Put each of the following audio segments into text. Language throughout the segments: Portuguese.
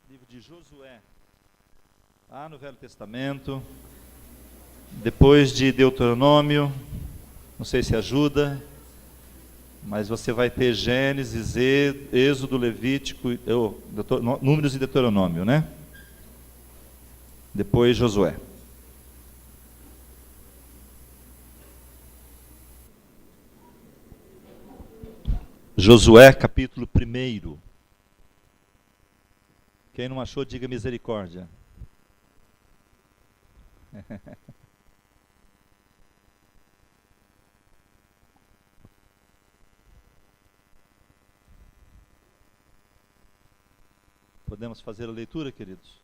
livro de Josué, lá no Velho Testamento, depois de Deuteronômio, não sei se ajuda, mas você vai ter Gênesis, Êxodo, Levítico, Números e Deuteronômio, né? Depois Josué. Josué, capítulo 1. Quem não achou, diga misericórdia. Podemos fazer a leitura, queridos?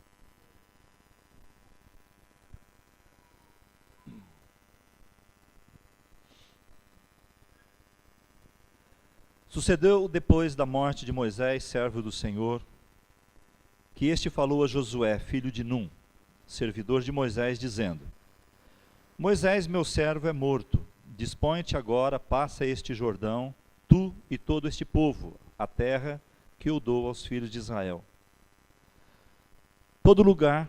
Sucedeu depois da morte de Moisés, servo do Senhor, que este falou a Josué, filho de Num, servidor de Moisés, dizendo: Moisés, meu servo, é morto. Dispõe-te agora, passa este Jordão, tu e todo este povo, a terra que eu dou aos filhos de Israel. Todo lugar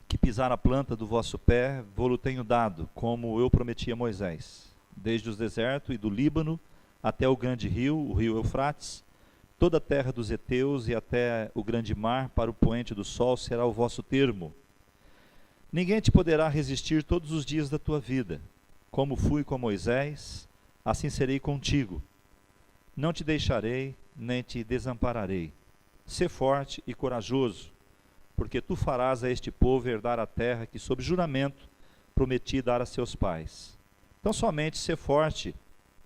que pisar a planta do vosso pé, vou-lo tenho dado, como eu prometi a Moisés, desde os desertos e do Líbano até o grande rio, o rio Eufrates, toda a terra dos heteus e até o grande mar, para o poente do sol, será o vosso termo. Ninguém te poderá resistir todos os dias da tua vida. Como fui com Moisés, assim serei contigo. Não te deixarei, nem te desampararei. Sê forte e corajoso, porque tu farás a este povo herdar a terra que, sob juramento, prometi dar a seus pais. Então somente sê forte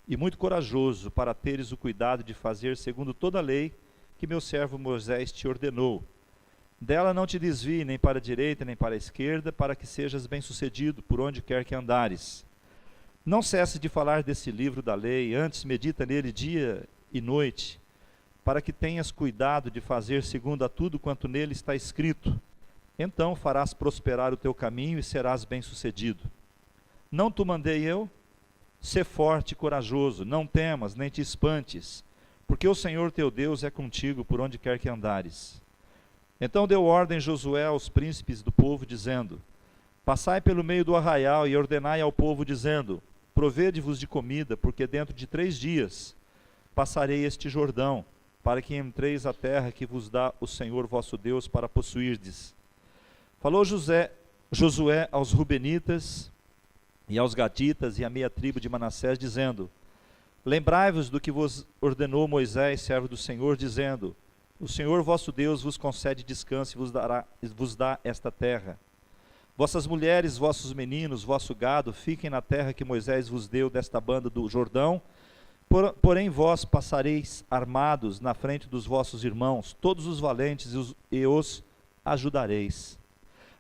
e muito corajoso, para teres o cuidado de fazer segundo toda a lei que meu servo Moisés te ordenou. Dela não te desvie nem para a direita nem para a esquerda, para que sejas bem-sucedido por onde quer que andares. Não cesse de falar desse livro da lei, antes medita nele dia e noite, para que tenhas cuidado de fazer segundo a tudo quanto nele está escrito. Então farás prosperar o teu caminho e serás bem-sucedido. Não te mandei eu? Sê forte e corajoso, não temas, nem te espantes, porque o Senhor teu Deus é contigo por onde quer que andares. Então deu ordem Josué aos príncipes do povo, dizendo: Passai pelo meio do arraial e ordenai ao povo, dizendo: Provede-vos de comida, porque dentro de 3 dias passarei este Jordão, para que entreis a terra que vos dá o Senhor vosso Deus para possuirdes. Falou Josué aos Rubenitas e aos Gaditas e à meia tribo de Manassés, dizendo: Lembrai-vos do que vos ordenou Moisés, servo do Senhor, dizendo: O Senhor vosso Deus vos concede descanso e vos dá esta terra. Vossas mulheres, vossos meninos, vosso gado, fiquem na terra que Moisés vos deu desta banda do Jordão, porém vós passareis armados na frente dos vossos irmãos, todos os valentes, e os ajudareis,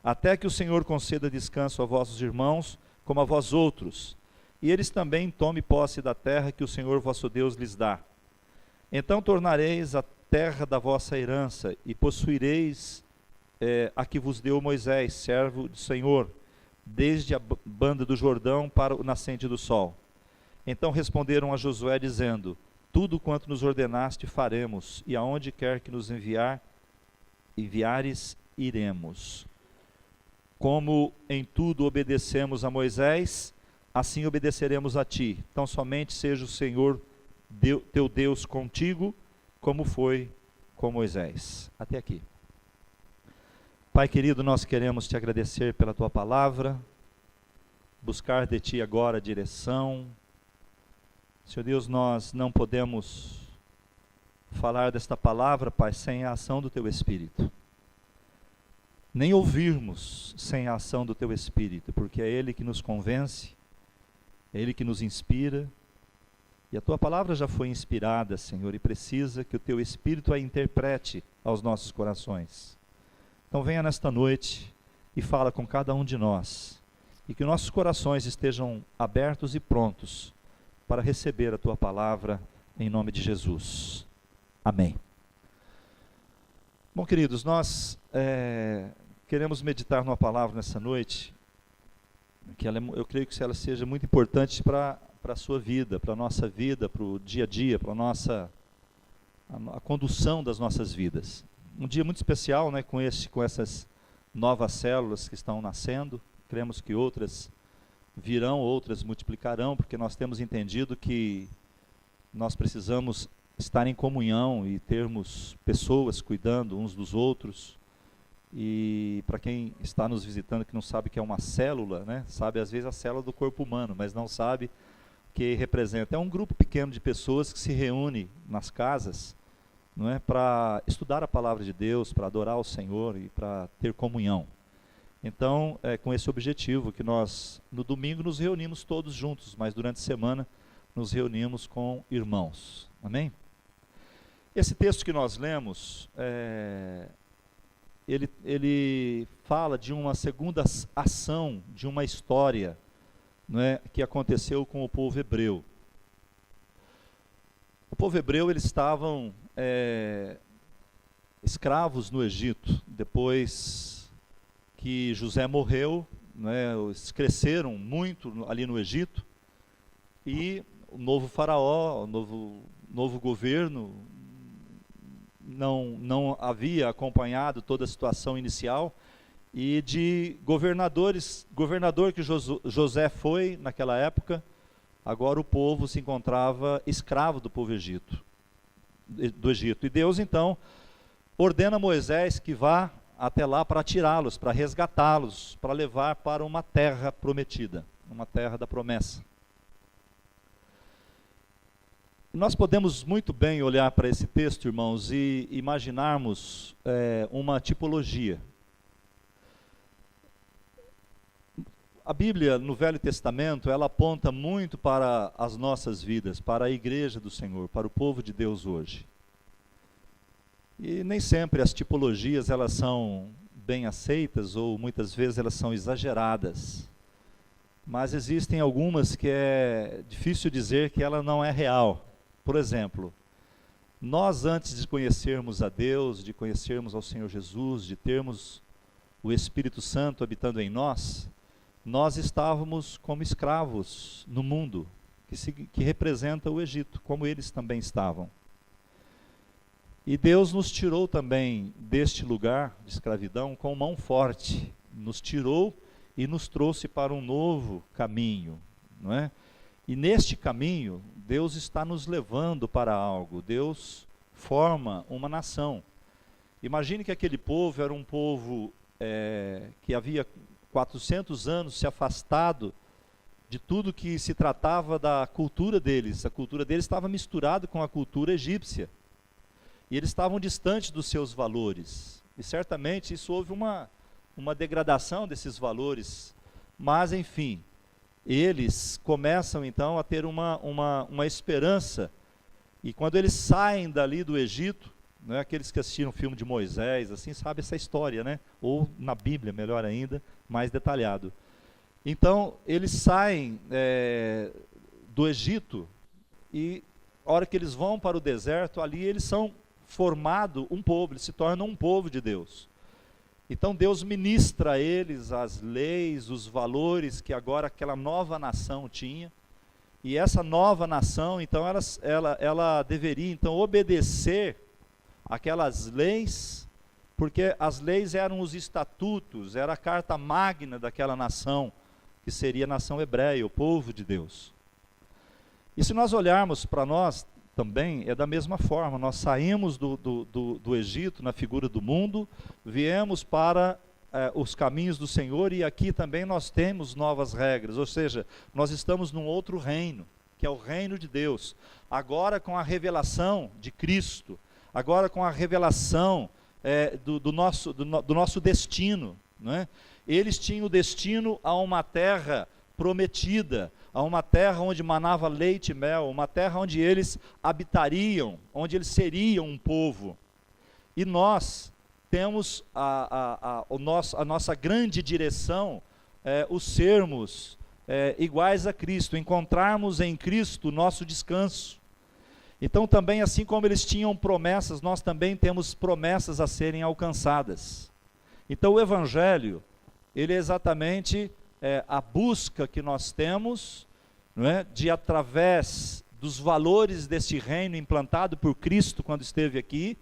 até que o Senhor conceda descanso a vossos irmãos, como a vós outros, e eles também tomem posse da terra que o Senhor vosso Deus lhes dá. Então tornareis a terra da vossa herança, e possuireis a que vos deu Moisés, servo do Senhor, desde a banda do Jordão para o nascente do sol. Então responderam a Josué, dizendo: Tudo quanto nos ordenaste faremos, e aonde quer que nos enviares, iremos. Como em tudo obedecemos a Moisés, assim obedeceremos a ti. Então somente seja o Senhor teu Deus contigo, como foi com Moisés. Até aqui. Pai querido, nós queremos te agradecer pela tua palavra, buscar de ti agora a direção. Senhor Deus, nós não podemos falar desta palavra, Pai, sem a ação do teu Espírito. Nem ouvirmos sem a ação do teu Espírito, porque é Ele que nos convence, é Ele que nos inspira, e a tua palavra já foi inspirada, Senhor, e precisa que o teu Espírito a interprete aos nossos corações. Então venha nesta noite e fala com cada um de nós, e que nossos corações estejam abertos e prontos para receber a tua palavra, em nome de Jesus. Amém. Bom, queridos, nós queremos meditar numa palavra nessa noite, que eu creio que ela seja muito importante para a sua vida, para a nossa vida, para o dia a dia, para a condução das nossas vidas. um dia muito especial, né, com essas novas células que estão nascendo. Cremos que outras virão, outras multiplicarão, porque nós temos entendido que nós precisamos estar em comunhão e termos pessoas cuidando uns dos outros. E para quem está nos visitando que não sabe o que é uma célula, né, sabe às vezes a célula do corpo humano, mas não sabe o que representa. É um grupo pequeno de pessoas que se reúne nas casas, não é, para estudar a palavra de Deus, para adorar o Senhor e para ter comunhão. Então, é com esse objetivo que nós, no domingo, nos reunimos todos juntos, mas durante a semana nos reunimos com irmãos. Amém? Esse texto que nós lemos, ele fala de uma segunda ação, de uma história, não é, que aconteceu com o povo hebreu. O povo hebreu, eles estavam escravos no Egito. Depois que José morreu, né, eles cresceram muito ali no Egito, e o novo faraó, o novo governo, não havia acompanhado toda a situação inicial, e de governador que José foi naquela época, agora o povo se encontrava escravo do povo do Egito. E Deus então ordena a Moisés que vá até lá para tirá-los, para resgatá-los, para levar para uma terra prometida, uma terra da promessa. Nós podemos muito bem olhar para esse texto, irmãos, e imaginarmos uma tipologia. A Bíblia, no Velho Testamento, ela aponta muito para as nossas vidas, para a igreja do Senhor, para o povo de Deus hoje. E nem sempre as tipologias elas são bem aceitas, ou muitas vezes elas são exageradas. Mas existem algumas que é difícil dizer que ela não é real. Por exemplo, nós antes de conhecermos a Deus, de conhecermos ao Senhor Jesus, de termos o Espírito Santo habitando em nós estávamos como escravos no mundo, que representa o Egito, como eles também estavam. E Deus nos tirou também deste lugar de escravidão com mão forte, nos tirou e nos trouxe para um novo caminho, não é? E neste caminho, Deus está nos levando para algo. Deus forma uma nação. Imagine que aquele povo era um povo que havia 400 anos se afastado de tudo que se tratava da cultura deles. A cultura deles estava misturada com a cultura egípcia. E eles estavam distantes dos seus valores. E certamente isso houve uma degradação desses valores. Mas, enfim, eles começam então a ter uma esperança. E quando eles saem dali do Egito, né, aqueles que assistiram o filme de Moisés, assim, sabe essa história, né? Ou na Bíblia, melhor ainda, mais detalhado. Então, eles saem do Egito, e a hora que eles vão para o deserto, ali eles são formados um povo, eles se tornam um povo de Deus. Então Deus ministra a eles as leis, os valores que agora aquela nova nação tinha. E essa nova nação, então, ela deveria então obedecer aquelas leis, porque as leis eram os estatutos, era a carta magna daquela nação, que seria a nação hebreia, o povo de Deus. E se nós olharmos para nós também, é da mesma forma. Nós saímos do Egito na figura do mundo, viemos para os caminhos do Senhor, e aqui também nós temos novas regras, ou seja, nós estamos num outro reino, que é o reino de Deus. Agora com a revelação de Cristo, agora com a revelação do nosso destino, não é? Eles tinham o destino a uma terra prometida, a uma terra onde manava leite e mel, uma terra onde eles habitariam, onde eles seriam um povo. E nós temos a nossa grande direção, o sermos iguais a Cristo, encontrarmos em Cristo o nosso descanso. Então também, assim como eles tinham promessas, nós também temos promessas a serem alcançadas. Então o Evangelho, ele é exatamente a busca que nós temos, não é, de através dos valores deste reino implantado por Cristo quando esteve aqui,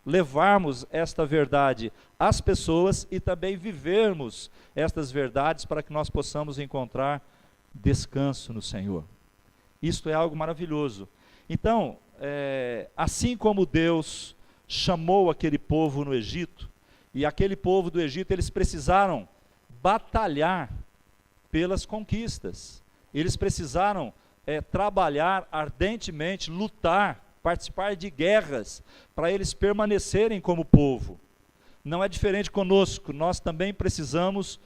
levarmos esta verdade às pessoas e também vivermos estas verdades para que nós possamos encontrar descanso no Senhor. Isto é algo maravilhoso. Então, assim como Deus chamou aquele povo no Egito, e aquele povo do Egito, eles precisaram batalhar pelas conquistas, eles precisaram trabalhar ardentemente, lutar, participar de guerras, para eles permanecerem como povo. Não é diferente conosco, nós também precisamos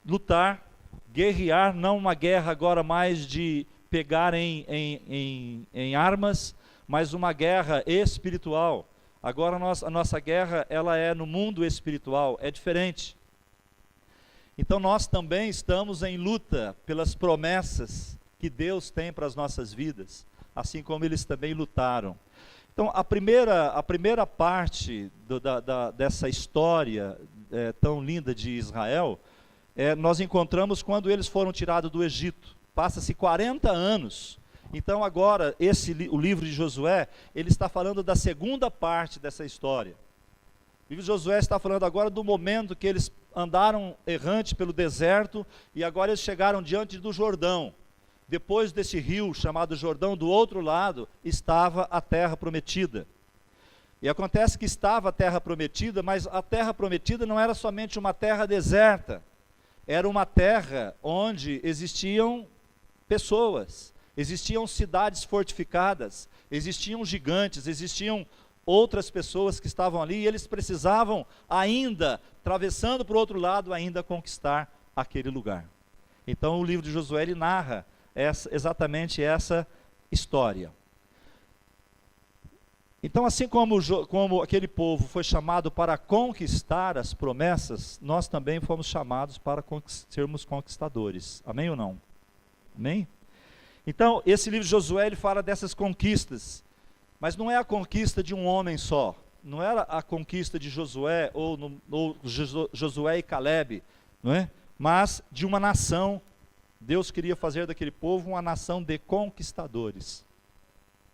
lutar, guerrear, não uma guerra agora mais de pegar em armas, mas uma guerra espiritual. Agora a nossa guerra, ela é no mundo espiritual, é diferente. Então nós também estamos em luta pelas promessas que Deus tem para as nossas vidas, assim como eles também lutaram. Então a primeira parte dessa história tão linda de Israel, nós encontramos quando eles foram tirados do Egito. Passa-se 40 anos. Então agora, o livro de Josué, ele está falando da segunda parte dessa história. O livro de Josué está falando agora do momento que eles andaram errante pelo deserto, e agora eles chegaram diante do Jordão. Depois desse rio chamado Jordão, do outro lado, estava a terra prometida. E acontece que estava a terra prometida, mas a terra prometida não era somente uma terra deserta. Era uma terra onde existiam pessoas, existiam cidades fortificadas, existiam gigantes, existiam outras pessoas que estavam ali, e eles precisavam ainda, atravessando para o outro lado, ainda conquistar aquele lugar. Então o livro de Josué, ele narra exatamente essa história. Então, assim como aquele povo foi chamado para conquistar as promessas, nós também fomos chamados para sermos conquistadores. Amém ou não? Amém? Então, esse livro de Josué, ele fala dessas conquistas, mas não é a conquista de um homem só, não era a conquista de Josué, ou Josué e Calebe, não é? Mas de uma nação. Deus queria fazer daquele povo uma nação de conquistadores.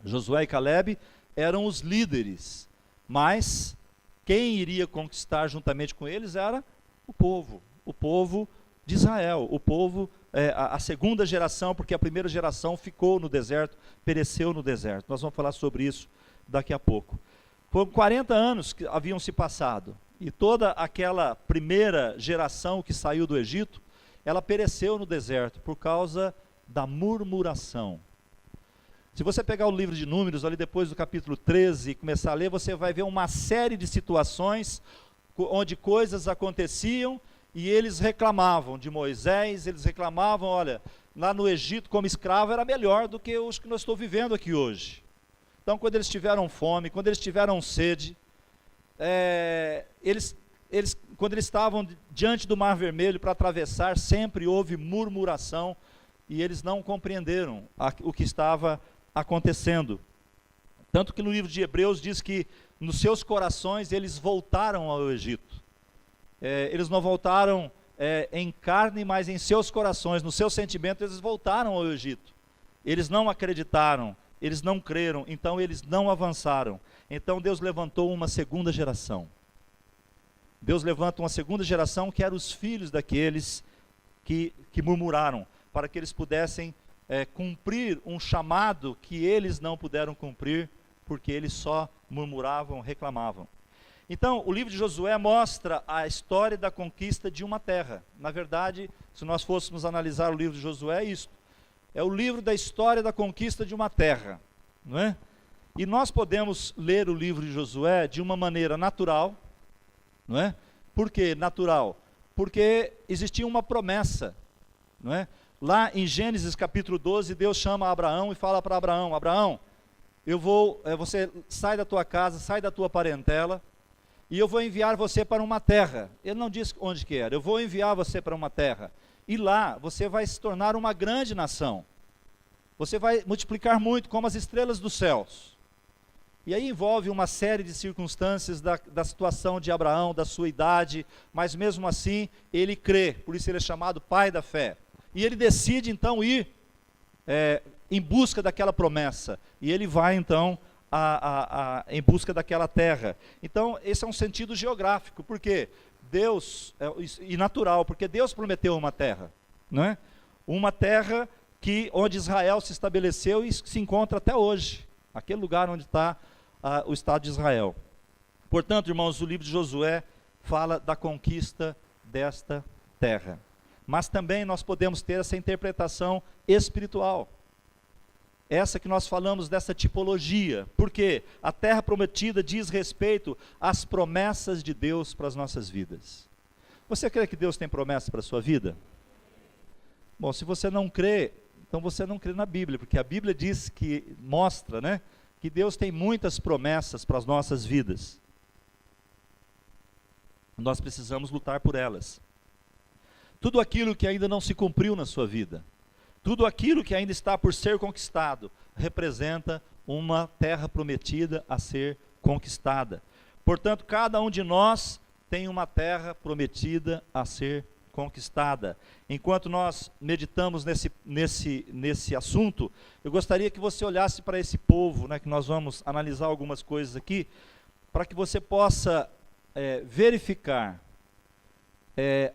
Josué e Calebe eram os líderes, mas quem iria conquistar juntamente com eles era o povo de Israel, o povo, a segunda geração, porque a primeira geração ficou no deserto, pereceu no deserto. Nós vamos falar sobre isso daqui a pouco. Foram 40 anos que haviam se passado, e toda aquela primeira geração que saiu do Egito, ela pereceu no deserto por causa da murmuração. Se você pegar o livro de Números, ali depois do capítulo 13, e começar a ler, você vai ver uma série de situações onde coisas aconteciam e eles reclamavam de Moisés, eles reclamavam, olha, lá no Egito como escravo era melhor do que os que nós estamos vivendo aqui hoje. Então quando eles tiveram fome, quando eles tiveram sede, quando eles estavam diante do Mar Vermelho para atravessar, sempre houve murmuração, e eles não compreenderam o que estava acontecendo. Tanto que no livro de Hebreus diz que nos seus corações eles voltaram ao Egito. Eles não voltaram em carne, mas em seus corações, nos seus sentimentos, eles voltaram ao Egito. Eles não acreditaram, eles não creram, então eles não avançaram. Então Deus levantou uma segunda geração. Deus levanta uma segunda geração, que eram os filhos daqueles que murmuraram, para que eles pudessem cumprir um chamado que eles não puderam cumprir, porque eles só murmuravam, reclamavam. Então, o livro de Josué mostra a história da conquista de uma terra. Na verdade, se nós fôssemos analisar o livro de Josué, é isso. É o livro da história da conquista de uma terra, não é? E nós podemos ler o livro de Josué de uma maneira natural, não é? Por que natural? Porque existia uma promessa, não é? Lá em Gênesis capítulo 12, Deus chama Abraão e fala para Abraão: Abraão, você sai da tua casa, sai da tua parentela, e eu vou enviar você para uma terra. Ele não diz onde que era. Eu vou enviar você para uma terra, e lá você vai se tornar uma grande nação. Você vai multiplicar muito, como as estrelas dos céus. E aí envolve uma série de circunstâncias da situação de Abraão, da sua idade, mas mesmo assim ele crê, por isso ele é chamado pai da fé. E ele decide então ir em busca daquela promessa, e ele vai então em busca daquela terra. Então, esse é um sentido geográfico, porque Deus, e natural, porque Deus prometeu uma terra, não é? Uma terra onde Israel se estabeleceu e se encontra até hoje, aquele lugar onde está o Estado de Israel. Portanto, irmãos, o livro de Josué fala da conquista desta terra. Mas também nós podemos ter essa interpretação espiritual. Essa que nós falamos dessa tipologia, porque a terra prometida diz respeito às promessas de Deus para as nossas vidas. Você crê que Deus tem promessas para a sua vida? Bom, se você não crê, então você não crê na Bíblia, porque a Bíblia diz mostra, né, que Deus tem muitas promessas para as nossas vidas. Nós precisamos lutar por elas. Tudo aquilo que ainda não se cumpriu na sua vida, tudo aquilo que ainda está por ser conquistado, representa uma terra prometida a ser conquistada. Portanto, cada um de nós tem uma terra prometida a ser conquistada. Enquanto nós meditamos nesse assunto, eu gostaria que você olhasse para esse povo, né, que nós vamos analisar algumas coisas aqui, para que você possa verificar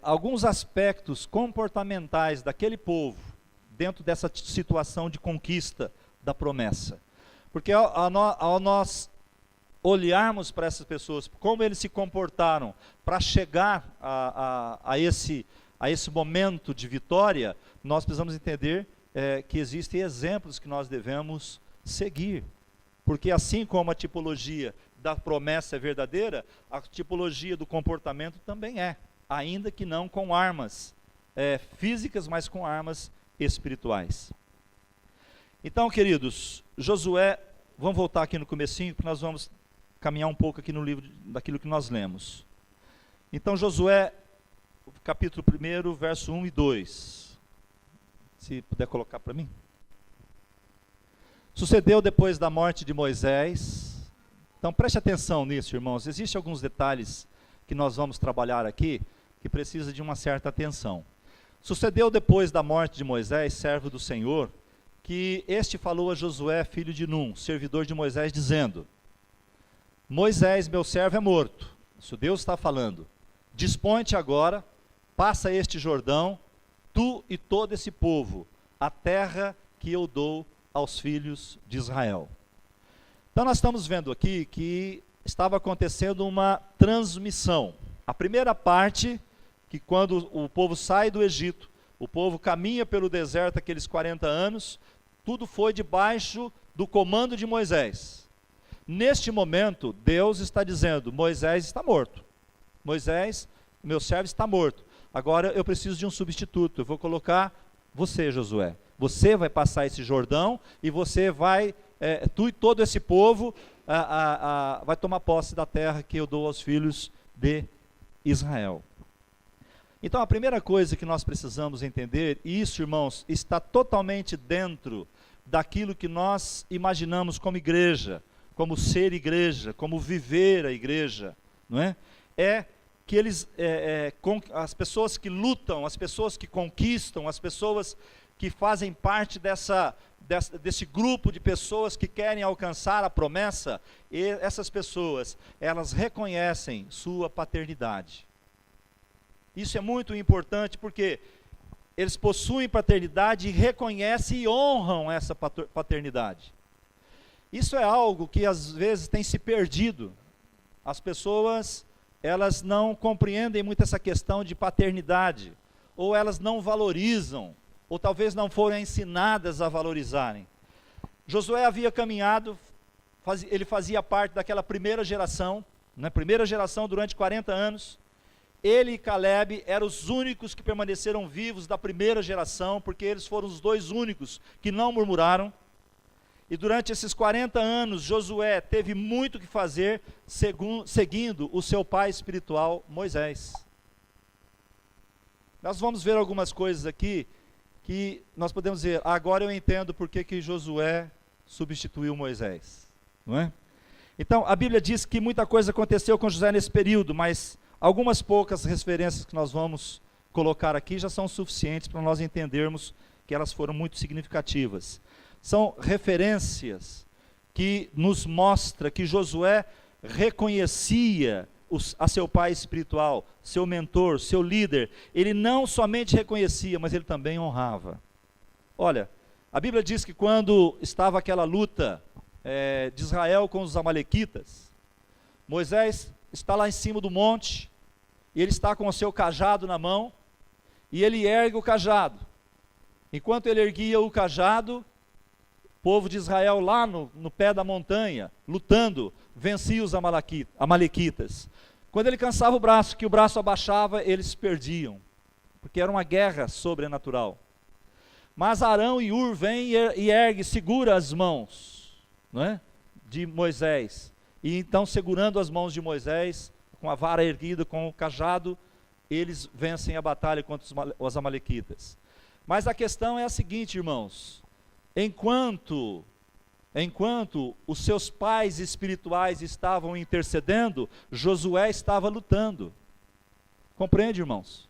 alguns aspectos comportamentais daquele povo, dentro dessa situação de conquista da promessa. Porque ao nós olharmos para essas pessoas, como eles se comportaram para chegar a esse momento de vitória, nós precisamos entender que existem exemplos que nós devemos seguir. Porque assim como a tipologia da promessa é verdadeira, a tipologia do comportamento também é, ainda que não com armas físicas, mas com armas espirituais. Então, queridos, Josué, vamos voltar aqui no comecinho, porque nós vamos caminhar um pouco aqui no livro daquilo que nós lemos. Então, Josué, capítulo 1, verso 1 e 2. Se puder colocar para mim. Sucedeu depois da morte de Moisés. Então, preste atenção nisso, irmãos. Existem alguns detalhes que nós vamos trabalhar aqui, que precisa de uma certa atenção. Sucedeu depois da morte de Moisés, servo do Senhor, que este falou a Josué, filho de Num, servidor de Moisés, dizendo: Moisés, meu servo, é morto. Isso Deus está falando. Dispõe-te agora, passa este Jordão, tu e todo esse povo, a terra que eu dou aos filhos de Israel. Então nós estamos vendo aqui que estava acontecendo uma transmissão. A primeira parte, que quando o povo sai do Egito, o povo caminha pelo deserto aqueles 40 anos, tudo foi debaixo do comando de Moisés. Neste momento, Deus está dizendo: Moisés está morto. Moisés, meu servo, está morto. Agora eu preciso de um substituto. Eu vou colocar você, Josué. Você vai passar esse Jordão e você vai, tu e todo esse povo, vai tomar posse da terra que eu dou aos filhos de Israel. Então a primeira coisa que nós precisamos entender, e isso, irmãos, está totalmente dentro daquilo que nós imaginamos como igreja, como ser igreja, como viver a igreja, não é? É que as pessoas que lutam, as pessoas que conquistam, as pessoas que fazem parte desse grupo de pessoas que querem alcançar a promessa, e essas pessoas, elas reconhecem sua paternidade. Isso é muito importante porque eles possuem paternidade e reconhecem e honram essa paternidade. Isso é algo que às vezes tem se perdido. As pessoas, elas não compreendem muito essa questão de paternidade, ou elas não valorizam, ou talvez não foram ensinadas a valorizarem. Josué havia caminhado, ele fazia parte daquela primeira geração, durante 40 anos, ele e Calebe eram os únicos que permaneceram vivos da primeira geração, porque eles foram os dois únicos que não murmuraram. E durante esses 40 anos, Josué teve muito que fazer, seguindo o seu pai espiritual, Moisés. Nós vamos ver algumas coisas aqui, que nós podemos dizer: agora eu entendo por que Josué substituiu Moisés, não é? Então, a Bíblia diz que muita coisa aconteceu com Josué nesse período, mas algumas poucas referências que nós vamos colocar aqui já são suficientes para nós entendermos que elas foram muito significativas. São referências que nos mostra que Josué reconhecia a seu pai espiritual, seu mentor, seu líder. Ele não somente reconhecia, mas ele também honrava. Olha, a Bíblia diz que quando estava aquela luta de Israel com os amalequitas, Moisés está lá em cima do monte, e ele está com o seu cajado na mão, e ele ergue o cajado. Enquanto ele erguia o cajado, o povo de Israel lá no pé da montanha, lutando, vencia os amalequitas. Quando ele cansava o braço, que o braço abaixava, eles perdiam, porque era uma guerra sobrenatural. Mas Arão e Hur vêm e ergue, segura as mãos, não é? De Moisés. E então, segurando as mãos de Moisés, com a vara erguida, com o cajado, eles vencem a batalha contra os amalequitas. Mas a questão é a seguinte, irmãos: enquanto os seus pais espirituais estavam intercedendo, Josué estava lutando. Compreende, irmãos?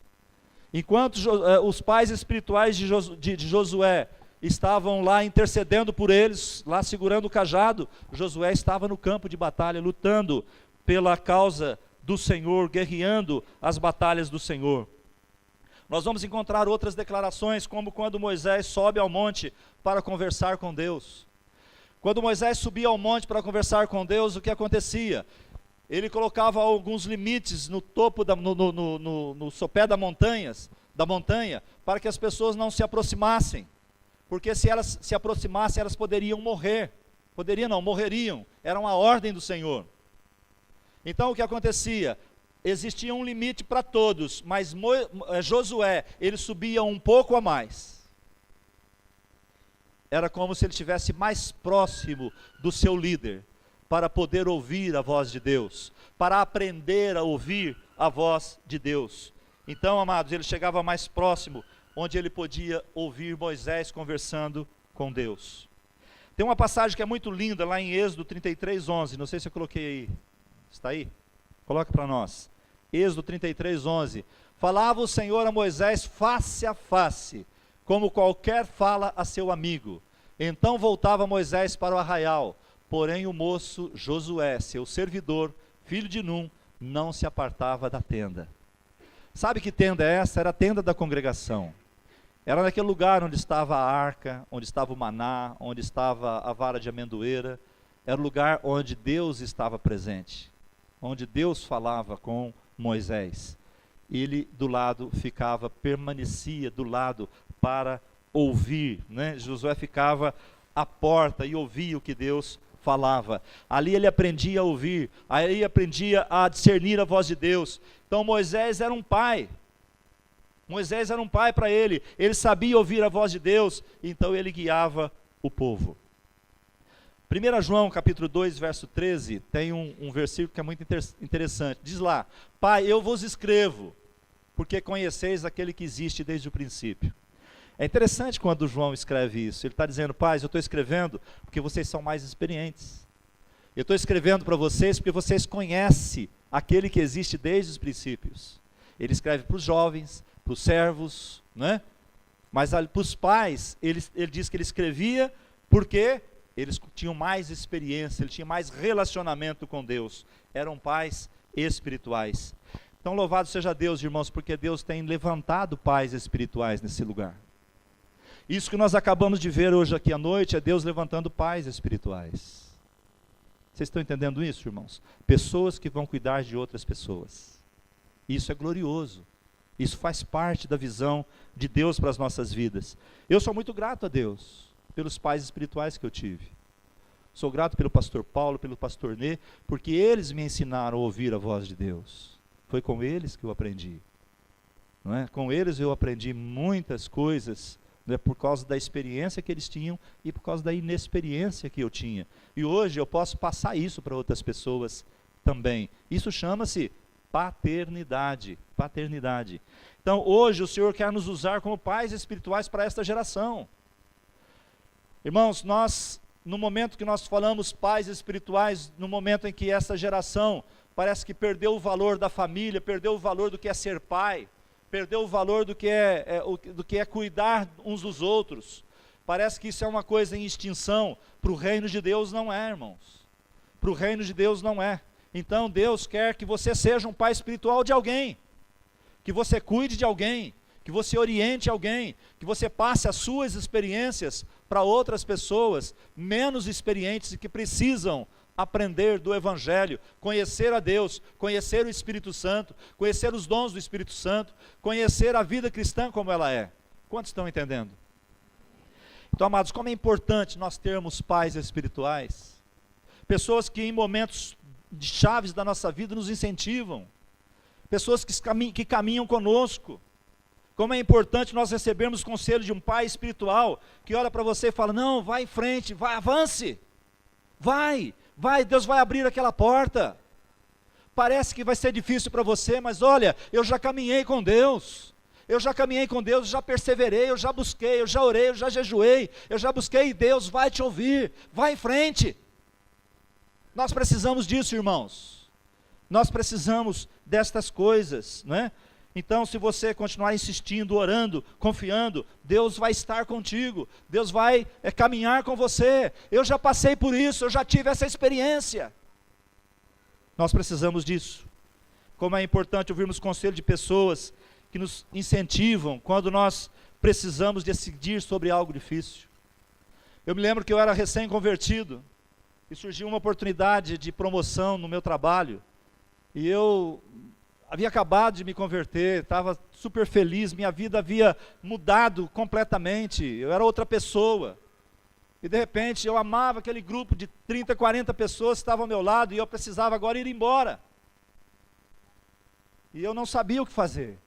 Enquanto os pais espirituais de Josué estavam lá intercedendo por eles, lá segurando o cajado, Josué estava no campo de batalha, lutando pela causa do Senhor, guerreando as batalhas do Senhor. Nós vamos encontrar outras declarações, como quando Moisés sobe ao monte para conversar com Deus. Quando Moisés subia ao monte para conversar com Deus, o que acontecia? Ele colocava alguns limites no topo, no sopé da montanha, para que as pessoas não se aproximassem, porque se elas se aproximassem, elas poderiam morrer. Morreriam. Era uma ordem do Senhor. Então o que acontecia? Existia um limite para todos, mas Josué, ele subia um pouco a mais. Era como se ele estivesse mais próximo do seu líder, para poder ouvir a voz de Deus, para aprender a ouvir a voz de Deus. Então, amados, ele chegava mais próximo, onde ele podia ouvir Moisés conversando com Deus. Tem uma passagem que é muito linda, lá em Êxodo 33:11, não sei se eu coloquei aí, está aí? Coloca para nós. Êxodo 33:11, falava o Senhor a Moisés face a face, como qualquer fala a seu amigo. Então voltava Moisés para o arraial, porém o moço Josué, seu servidor, filho de Num, não se apartava da tenda. Sabe que tenda é essa? Era a tenda da congregação. Era naquele lugar onde estava a arca, onde estava o maná, onde estava a vara de amendoeira. Era o lugar onde Deus estava presente, onde Deus falava com Moisés. Ele do lado ficava, permanecia do lado para ouvir, né? Josué ficava à porta e ouvia o que Deus falava. Ali ele aprendia a ouvir, aí ele aprendia a discernir a voz de Deus. Então Moisés era um pai. Moisés era um pai para ele. Ele sabia ouvir a voz de Deus, então ele guiava o povo. 1 João capítulo 2, verso 13, tem um versículo que é muito interessante. Diz lá: Pai, eu vos escrevo, porque conheceis aquele que existe desde o princípio. É interessante quando João escreve isso. Ele está dizendo: pais, eu estou escrevendo porque vocês são mais experientes. Eu estou escrevendo para vocês porque vocês conhecem aquele que existe desde os princípios. Ele escreve para os jovens, para os servos, né? Mas para os pais, ele diz que ele escrevia porque eles tinham mais experiência, ele tinha mais relacionamento com Deus. Eram pais espirituais. Então louvado seja Deus, irmãos, porque Deus tem levantado pais espirituais nesse lugar. Isso que nós acabamos de ver hoje aqui à noite é Deus levantando pais espirituais. Vocês estão entendendo isso, irmãos? Pessoas que vão cuidar de outras pessoas. Isso é glorioso. Isso faz parte da visão de Deus para as nossas vidas. Eu sou muito grato a Deus pelos pais espirituais que eu tive. Sou grato pelo pastor Paulo, pelo pastor Nê, porque eles me ensinaram a ouvir a voz de Deus. Foi com eles que eu aprendi. Não é? Com eles eu aprendi muitas coisas, né, por causa da experiência que eles tinham e por causa da inexperiência que eu tinha. E hoje eu posso passar isso para outras pessoas também. Isso chama-se paternidade. Paternidade. Então hoje o Senhor quer nos usar como pais espirituais para esta geração. Irmãos, nós, no momento que nós falamos pais espirituais, no momento em que essa geração parece que perdeu o valor da família, perdeu o valor do que é ser pai, perdeu o valor do que é cuidar uns dos outros, Parece que isso é uma coisa em extinção. Para o reino de Deus não é, irmãos. Para o reino de Deus não é. Então Deus quer que você seja um pai espiritual de alguém, que você cuide de alguém, que você oriente alguém, que você passe as suas experiências para outras pessoas menos experientes e que precisam aprender do Evangelho, conhecer a Deus, conhecer o Espírito Santo, conhecer os dons do Espírito Santo, conhecer a vida cristã como ela é. Quantos estão entendendo? Então, amados, como é importante nós termos pais espirituais, pessoas que em momentos de chaves da nossa vida nos incentivam, pessoas que caminham conosco. Como é importante nós recebermos conselho de um pai espiritual, que olha para você e fala, não, vai em frente, vai, avance, vai, Deus vai abrir aquela porta. Parece que vai ser difícil para você, mas olha, eu já caminhei com Deus, eu já perseverei, eu já busquei, eu já orei, eu já jejuei, eu já busquei, e Deus vai te ouvir, vai em frente. Nós precisamos disso, irmãos, nós precisamos destas coisas, não é? Então, se você continuar insistindo, orando, confiando, Deus vai estar contigo, Deus vai caminhar com você. Eu já passei por isso, eu já tive essa experiência. Nós precisamos disso. Como é importante ouvirmos conselho de pessoas que nos incentivam quando nós precisamos decidir sobre algo difícil. Eu me lembro que eu era recém-convertido e surgiu uma oportunidade de promoção no meu trabalho, e eu havia acabado de me converter, estava super feliz, minha vida havia mudado completamente, eu era outra pessoa, e de repente eu amava aquele grupo de 30, 40 pessoas que estavam ao meu lado, e eu precisava agora ir embora, e eu não sabia o que fazer,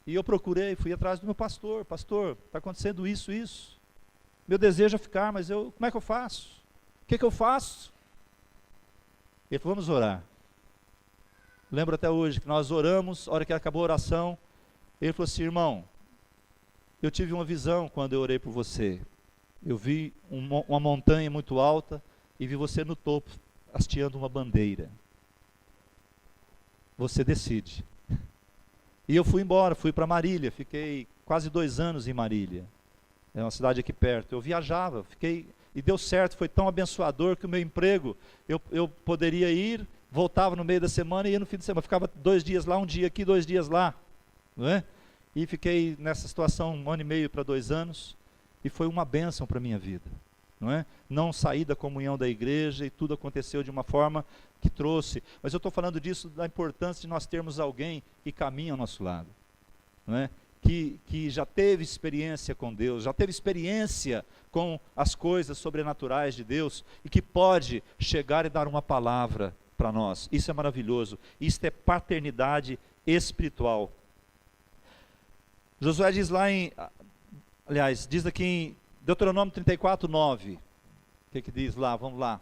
e eu procurei, fui atrás do meu pastor, está acontecendo isso, meu desejo é ficar, mas como é que eu faço? O que eu faço? Ele falou, vamos orar. Lembro até hoje que nós oramos, a hora que acabou a oração, ele falou assim, irmão, eu tive uma visão quando eu orei por você. Eu vi uma montanha muito alta e vi você no topo, hasteando uma bandeira. Você decide. E eu fui embora, fui para Marília, fiquei quase 2 anos em Marília. É uma cidade aqui perto. Eu viajava, e deu certo, foi tão abençoador que o meu emprego, eu poderia ir, voltava no meio da semana e ia no fim de semana, ficava 2 dias lá, um dia aqui, 2 dias lá, não é? E fiquei nessa situação 1 ano e meio para 2 anos, e foi uma bênção para a minha vida, não é? Não saí da comunhão da igreja, e tudo aconteceu de uma forma que trouxe, mas eu estou falando disso, da importância de nós termos alguém que caminha ao nosso lado, não é? Que já teve experiência com Deus, já teve experiência com as coisas sobrenaturais de Deus, e que pode chegar e dar uma palavra para nós. Isso é maravilhoso, isso é paternidade espiritual. Josué diz lá diz aqui em Deuteronômio 34, 9, o que diz lá? Vamos lá.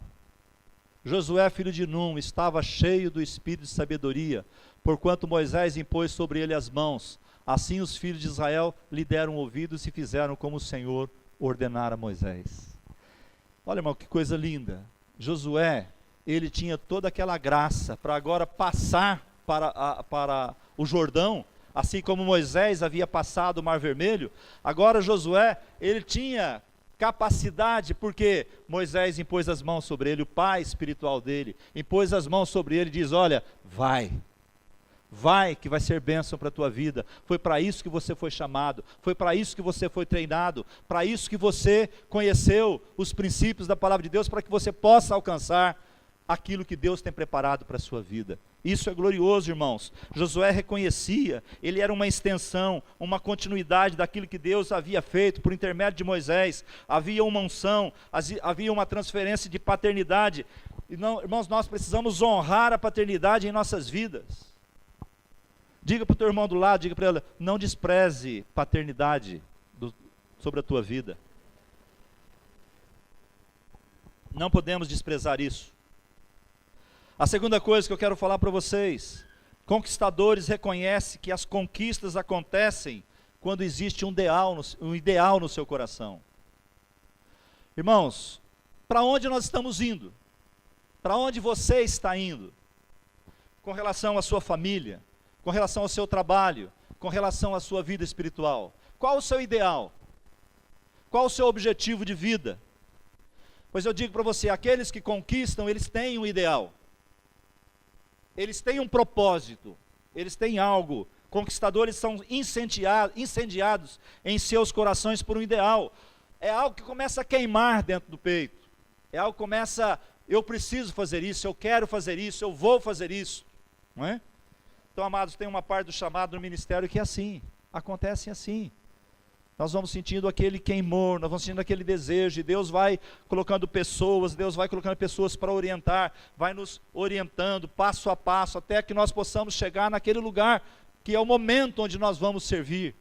Josué, filho de Num, estava cheio do espírito de sabedoria, porquanto Moisés impôs sobre ele as mãos. Assim os filhos de Israel lhe deram ouvidos e fizeram como o Senhor ordenara a Moisés. Olha, irmão, que coisa linda. Josué, ele tinha toda aquela graça para agora passar para o Jordão, assim como Moisés havia passado o Mar Vermelho. Agora Josué, ele tinha capacidade, porque Moisés impôs as mãos sobre ele, o pai espiritual dele, impôs as mãos sobre ele e diz, olha, vai que vai ser bênção para a tua vida, foi para isso que você foi chamado, foi para isso que você foi treinado, para isso que você conheceu os princípios da palavra de Deus, para que você possa alcançar aquilo que Deus tem preparado para a sua vida. Isso é glorioso, irmãos. Josué reconhecia, ele era uma extensão, uma continuidade daquilo que Deus havia feito por intermédio de Moisés. Havia uma unção, havia uma transferência de paternidade. E não, irmãos, nós precisamos honrar a paternidade em nossas vidas. Diga para o teu irmão do lado, diga para ela, não despreze paternidade sobre a tua vida. Não podemos desprezar isso. A segunda coisa que eu quero falar para vocês, conquistadores reconhecem que as conquistas acontecem quando existe um ideal no seu coração. Irmãos, para onde nós estamos indo? Para onde você está indo? Com relação à sua família, com relação ao seu trabalho, com relação à sua vida espiritual. Qual o seu ideal? Qual o seu objetivo de vida? Pois eu digo para você, aqueles que conquistam, eles têm um ideal. Eles têm um propósito. Eles têm algo. Conquistadores são incendiados em seus corações por um ideal. É algo que começa a queimar dentro do peito. É algo que começa, eu preciso fazer isso, eu quero fazer isso, eu vou fazer isso. Não é? Então, amados, tem uma parte do chamado no ministério que é assim. Acontece assim. Nós vamos sentindo aquele queimor, nós vamos sentindo aquele desejo, e Deus vai colocando pessoas, Deus vai colocando pessoas para orientar, vai nos orientando passo a passo, até que nós possamos chegar naquele lugar, que é o momento onde nós vamos servir.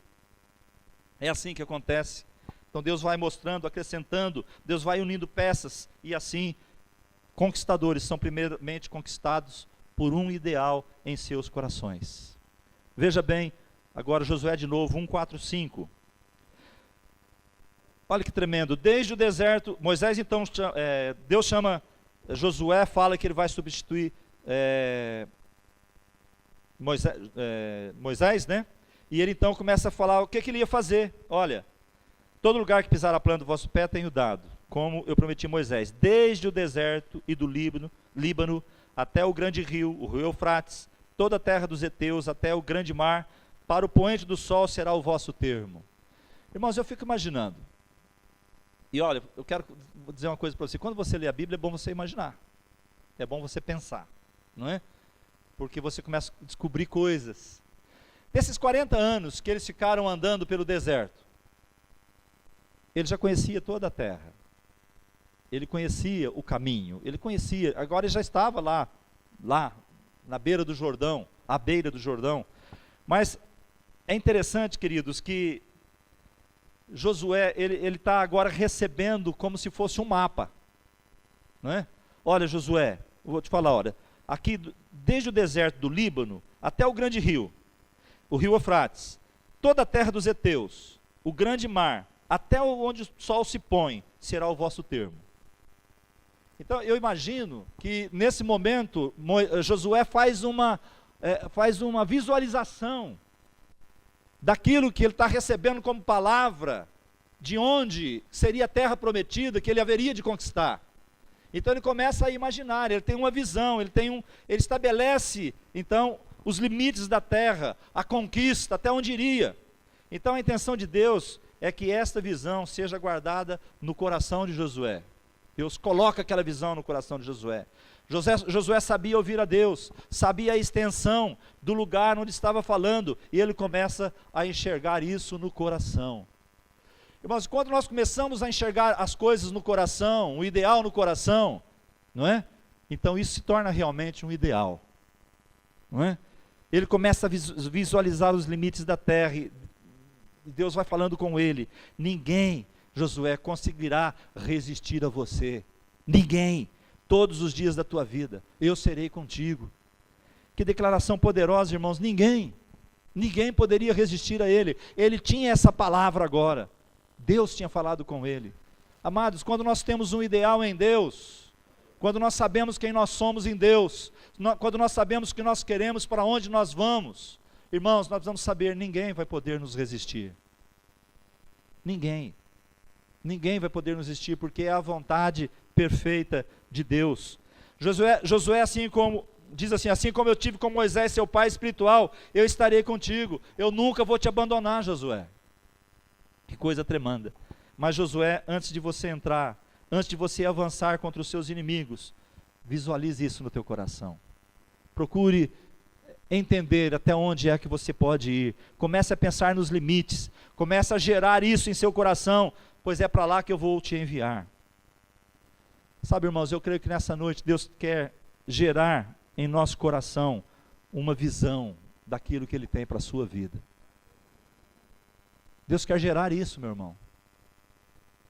É assim que acontece. Então Deus vai mostrando, acrescentando, Deus vai unindo peças, e assim, conquistadores são primeiramente conquistados por um ideal em seus corações. Veja bem, agora Josué de novo, 1, 4, 5. Olha que tremendo, desde o deserto, Moisés então, Deus chama Josué, fala que ele vai substituir Moisés, né? E ele então começa a falar o que ele ia fazer. Olha, todo lugar que pisar a planta do vosso pé tenho dado, como eu prometi a Moisés, desde o deserto e do Líbano até o grande rio, o rio Eufrates, toda a terra dos heteus, até o grande mar, para o poente do sol será o vosso termo. Irmãos, eu fico imaginando. E olha, vou dizer uma coisa para você, quando você lê a Bíblia é bom você imaginar, é bom você pensar, não é? Porque você começa a descobrir coisas. Nesses 40 anos que eles ficaram andando pelo deserto, ele já conhecia toda a terra, ele conhecia o caminho, ele conhecia, agora ele já estava lá na beira do Jordão, à beira do Jordão. Mas é interessante, queridos, que Josué, ele está agora recebendo como se fosse um mapa, não é? Olha, Josué, eu vou te falar, olha, aqui desde o deserto do Líbano até o grande rio, o rio Eufrates, toda a terra dos heteus, o grande mar, até onde o sol se põe, será o vosso termo. Então eu imagino que nesse momento Josué faz uma visualização daquilo que ele está recebendo como palavra, de onde seria a terra prometida que ele haveria de conquistar. Então ele começa a imaginar, ele tem uma visão, ele estabelece então os limites da terra, a conquista, até onde iria. Então a intenção de Deus é que esta visão seja guardada no coração de Josué. Deus coloca aquela visão no coração de Josué. Josué sabia ouvir a Deus, sabia a extensão do lugar onde estava falando, e ele começa a enxergar isso no coração. Irmãos, quando nós começamos a enxergar as coisas no coração, o ideal no coração, não é? Então isso se torna realmente um ideal, não é? Ele começa a visualizar os limites da terra, e Deus vai falando com ele. Ninguém, Josué, conseguirá resistir a você, ninguém. Todos os dias da tua vida, eu serei contigo. Que declaração poderosa, irmãos. Ninguém poderia resistir a ele. Ele tinha essa palavra agora. Deus tinha falado com ele. Amados, quando nós temos um ideal em Deus, quando nós sabemos quem nós somos em Deus, quando nós sabemos o que nós queremos, para onde nós vamos, irmãos, nós vamos saber, ninguém vai poder nos resistir. Ninguém vai poder nos resistir, porque é a vontade perfeita de Deus. Josué assim como diz assim como eu tive com Moisés, seu pai espiritual, eu estarei contigo, eu nunca vou te abandonar, Josué. Que coisa tremenda. Mas Josué, antes de você entrar, antes de você avançar contra os seus inimigos, visualize isso no teu coração. Procure entender até onde é que você pode ir. Comece a pensar nos limites, comece a gerar isso em seu coração, pois é para lá que eu vou te enviar. Sabe, irmãos, eu creio que nessa noite Deus quer gerar em nosso coração uma visão daquilo que Ele tem para a sua vida. Deus quer gerar isso, meu irmão.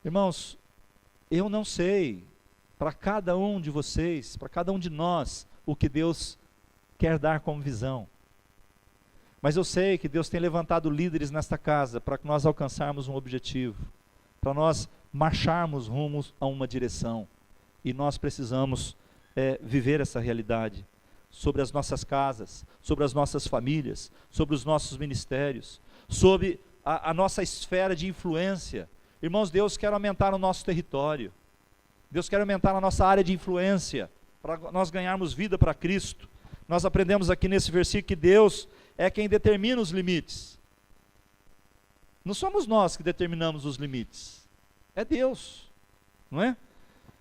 Irmãos, eu não sei, para cada um de vocês, para cada um de nós, o que Deus quer dar como visão. Mas eu sei que Deus tem levantado líderes nesta casa para que nós alcançarmos um objetivo, para nós marcharmos rumo a uma direção. E nós precisamos viver essa realidade sobre as nossas casas, sobre as nossas famílias, sobre os nossos ministérios, sobre a nossa esfera de influência. Irmãos, Deus quer aumentar o nosso território. Deus quer aumentar a nossa área de influência, para nós ganharmos vida para Cristo. Nós aprendemos aqui nesse versículo que Deus é quem determina os limites. Não somos nós que determinamos os limites. É Deus, não é?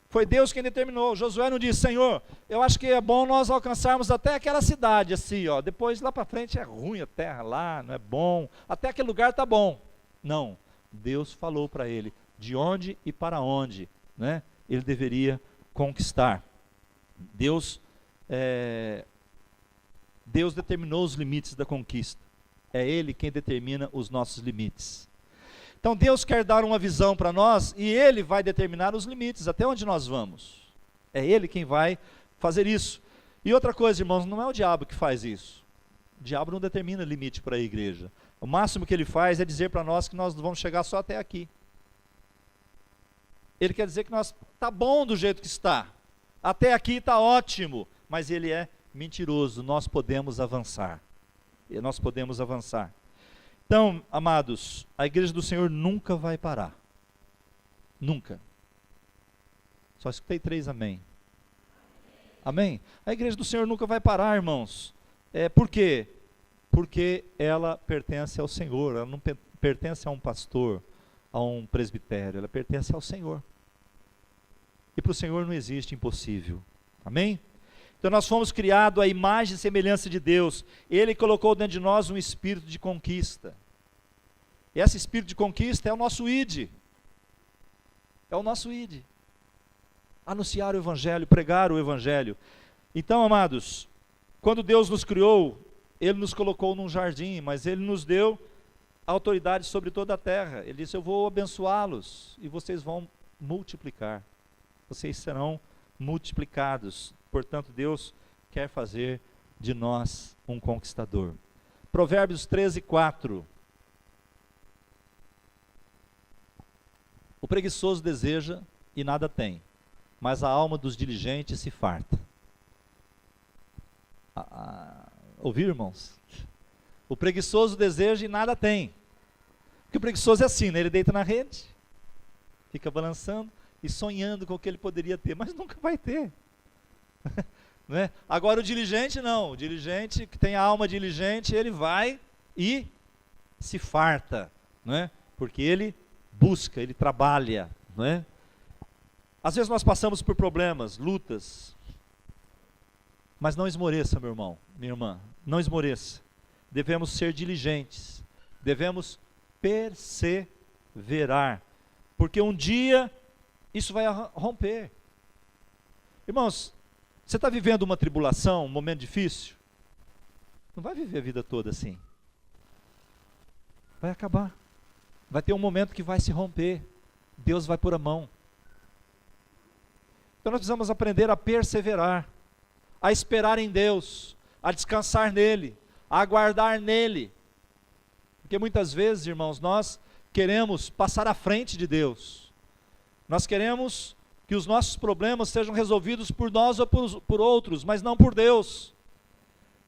Foi Deus quem determinou. Josué não disse: Senhor, eu acho que é bom nós alcançarmos até aquela cidade, assim, ó. Depois lá para frente é ruim a terra lá, não é bom. Até aquele lugar está bom. Não. Deus falou para ele de onde e para onde, né, ele deveria conquistar. Deus determinou os limites da conquista. É Ele quem determina os nossos limites. Então Deus quer dar uma visão para nós e Ele vai determinar os limites, até onde nós vamos. É Ele quem vai fazer isso. E outra coisa, irmãos, não é o diabo que faz isso. O diabo não determina limite para a igreja. O máximo que ele faz é dizer para nós que nós vamos chegar só até aqui. Ele quer dizer que está bom do jeito que está. Até aqui está ótimo, mas ele é mentiroso. Nós podemos avançar. Nós podemos avançar. Então, amados, a igreja do Senhor nunca vai parar. Nunca. Só escutei 3 amém. Amém? A igreja do Senhor nunca vai parar, irmãos. Por quê? Porque ela pertence ao Senhor. Ela não pertence a um pastor, a um presbitério. Ela pertence ao Senhor. E para o Senhor não existe impossível. Amém? Então nós fomos criados à imagem e semelhança de Deus. Ele colocou dentro de nós um espírito de conquista. E esse espírito de conquista é o nosso ID. É o nosso ID. Anunciar o Evangelho, pregar o Evangelho. Então, amados, quando Deus nos criou, Ele nos colocou num jardim, mas Ele nos deu autoridade sobre toda a terra. Ele disse: eu vou abençoá-los e vocês vão multiplicar. Vocês serão multiplicados. Portanto, Deus quer fazer de nós um conquistador. Provérbios 13:4. O preguiçoso deseja e nada tem, mas a alma dos diligentes se farta. Ouviram, irmãos? O preguiçoso deseja e nada tem. Porque o preguiçoso é assim, né? Ele deita na rede, fica balançando e sonhando com o que ele poderia ter, mas nunca vai ter. Não é? Agora o diligente não. O diligente, que tem a alma diligente, ele vai e se farta, não é? Porque ele busca, ele trabalha, não é? Às vezes nós passamos por problemas, lutas, mas não esmoreça, meu irmão, minha irmã, não esmoreça. Devemos ser diligentes, devemos perseverar, porque um dia isso vai romper. Irmãos, você está vivendo uma tribulação, um momento difícil? Não vai viver a vida toda assim. Vai acabar. Vai ter um momento que vai se romper. Deus vai pôr a mão. Então nós precisamos aprender a perseverar, a esperar em Deus, a descansar nele, a aguardar nele. Porque muitas vezes, irmãos, nós queremos passar à frente de Deus. Nós queremos que os nossos problemas sejam resolvidos por nós ou por outros, mas não por Deus.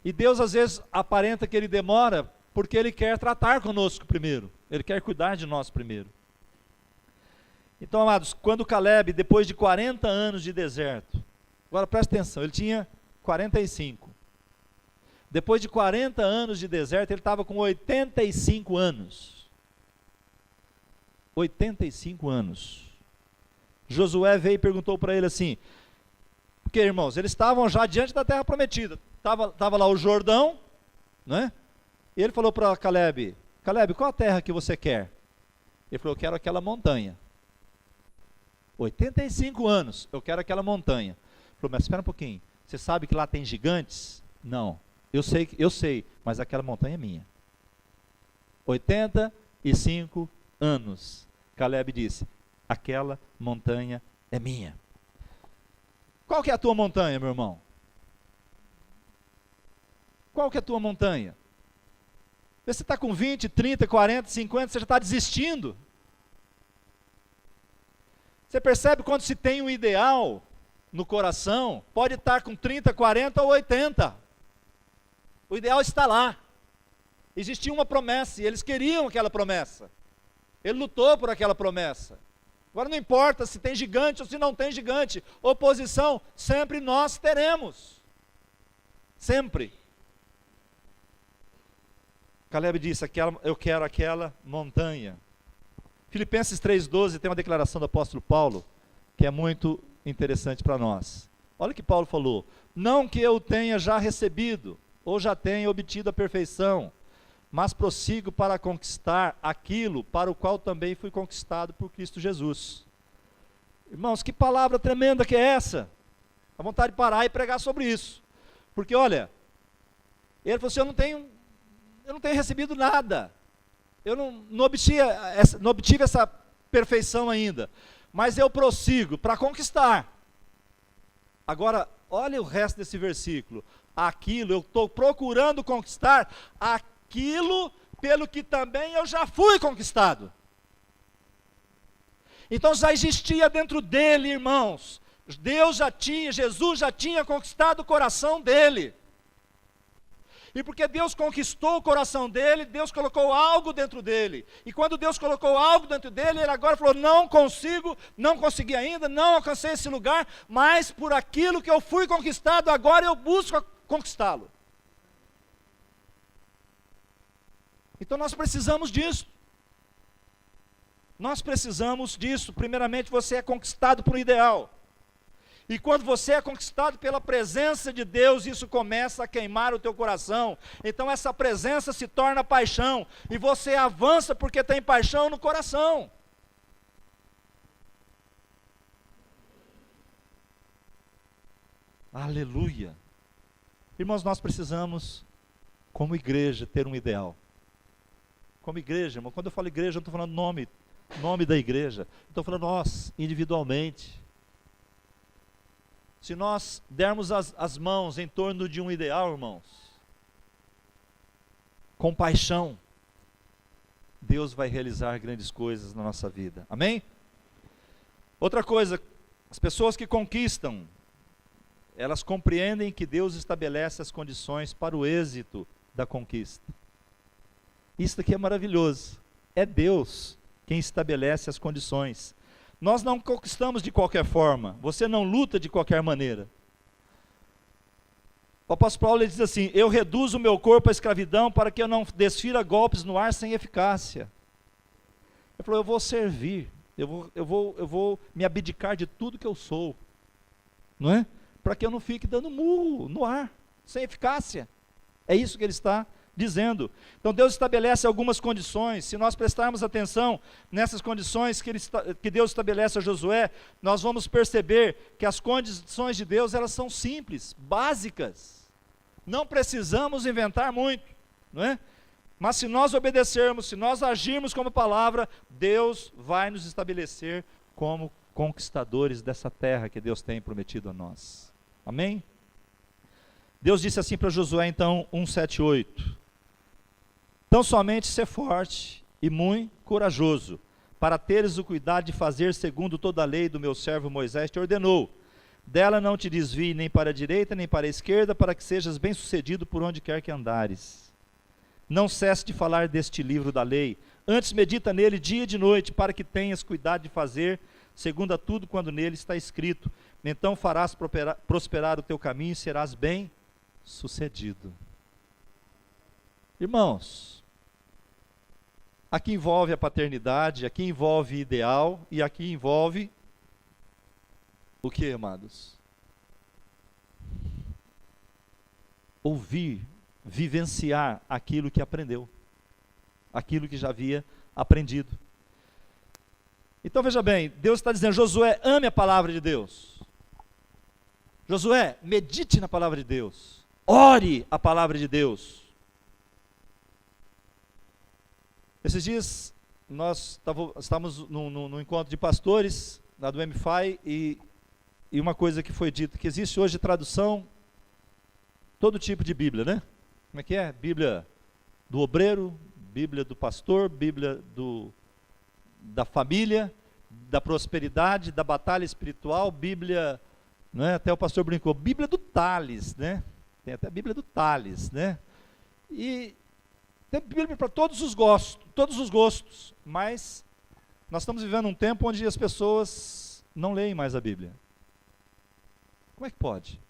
E Deus às vezes aparenta que Ele demora, porque Ele quer tratar conosco primeiro. Ele quer cuidar de nós primeiro. Então, amados, quando Caleb, depois de 40 anos de deserto, agora presta atenção, ele tinha 45. Depois de 40 anos de deserto, ele estava com 85 anos. 85 anos. Josué veio e perguntou para ele assim, porque, irmãos, eles estavam já diante da terra prometida. Estava lá o Jordão, né? E ele falou para Caleb, Caleb, qual a terra que você quer? Ele falou, eu quero aquela montanha. 85 anos, eu quero aquela montanha. Ele falou, mas espera um pouquinho, você sabe que lá tem gigantes? Não, eu sei, mas aquela montanha é minha. 85 anos. Caleb disse, aquela montanha é minha. Qual que é a tua montanha, meu irmão? Qual que é a tua montanha? Você está com 20, 30, 40, 50, você já está desistindo. Você percebe quando se tem um ideal no coração, pode estar com 30, 40 ou 80. O ideal está lá. Existia uma promessa e eles queriam aquela promessa. Ele lutou por aquela promessa. Agora não importa se tem gigante ou se não tem gigante, oposição sempre nós teremos. Sempre. Caleb disse, eu quero aquela montanha. Filipenses 3,12 tem uma declaração do apóstolo Paulo, que é muito interessante para nós. Olha o que Paulo falou: não que eu tenha já recebido, ou já tenha obtido a perfeição, mas prossigo para conquistar aquilo para o qual também fui conquistado por Cristo Jesus. Irmãos, que palavra tremenda que é essa? Dá vontade de parar e pregar sobre isso. Porque olha, ele falou assim, eu não tenho recebido nada. Eu não obtive essa perfeição ainda. Mas eu prossigo para conquistar. Agora, olha o resto desse versículo. Eu estou procurando conquistar aquilo pelo que também eu já fui conquistado. Então já existia dentro dele, irmãos. Jesus já tinha conquistado o coração dele. E porque Deus conquistou o coração dele, Deus colocou algo dentro dele. E quando Deus colocou algo dentro dele, ele agora falou, não consegui ainda, não alcancei esse lugar, mas por aquilo que eu fui conquistado, agora eu busco conquistá-lo. Então nós precisamos disso. Nós precisamos disso. Primeiramente, você é conquistado por um ideal. E quando você é conquistado pela presença de Deus, isso começa a queimar o teu coração. Então essa presença se torna paixão. E você avança porque tem paixão no coração. Aleluia. Irmãos, nós precisamos, como igreja, ter um ideal. Como igreja, irmão, quando eu falo igreja, eu não estou falando nome da igreja. Estou falando nós, individualmente. Se nós dermos as mãos em torno de um ideal, irmãos, com paixão, Deus vai realizar grandes coisas na nossa vida. Amém? Outra coisa, as pessoas que conquistam, elas compreendem que Deus estabelece as condições para o êxito da conquista. Isso aqui é maravilhoso. É Deus quem estabelece as condições. Nós não conquistamos de qualquer forma. Você não luta de qualquer maneira. O apóstolo Paulo ele diz assim, eu reduzo o meu corpo à escravidão para que eu não desfira golpes no ar sem eficácia. Ele falou, eu vou servir. Eu vou me abdicar de tudo que eu sou. Não é? Para que eu não fique dando murro no ar, sem eficácia. É isso que ele está dizendo. Então Deus estabelece algumas condições. Se nós prestarmos atenção nessas condições que Deus estabelece a Josué, nós vamos perceber que as condições de Deus, elas são simples, básicas. Não precisamos inventar muito, não é? Mas se nós obedecermos, se nós agirmos como palavra, Deus vai nos estabelecer como conquistadores dessa terra que Deus tem prometido a nós. Amém? Deus disse assim para Josué então, 1:7-8. Então somente ser forte e muito corajoso, para teres o cuidado de fazer segundo toda a lei do meu servo Moisés te ordenou. Dela não te desvie nem para a direita nem para a esquerda, para que sejas bem-sucedido por onde quer que andares. Não cesse de falar deste livro da lei, antes medita nele dia e de noite, para que tenhas cuidado de fazer segundo a tudo quando nele está escrito. Então farás prosperar o teu caminho e serás bem-sucedido. Irmãos, aqui envolve a paternidade, aqui envolve ideal e aqui envolve o que, amados? Ouvir, vivenciar aquilo que aprendeu, aquilo que já havia aprendido. Então veja bem, Deus está dizendo, Josué, ame a palavra de Deus. Josué, medite na palavra de Deus. Ore a palavra de Deus. Esses dias, nós estávamos num encontro de pastores, lá do MFI, e uma coisa que foi dita, que existe hoje tradução, todo tipo de Bíblia, né? Como é que é? Bíblia do obreiro, Bíblia do pastor, Bíblia da família, da prosperidade, da batalha espiritual, Bíblia, né? Até o pastor brincou, Bíblia do Tales, né? Tem até a Bíblia do Tales, né? E tem Bíblia para todos os gostos, mas Nós estamos vivendo um tempo onde as pessoas não leem mais a Bíblia. Como é que pode?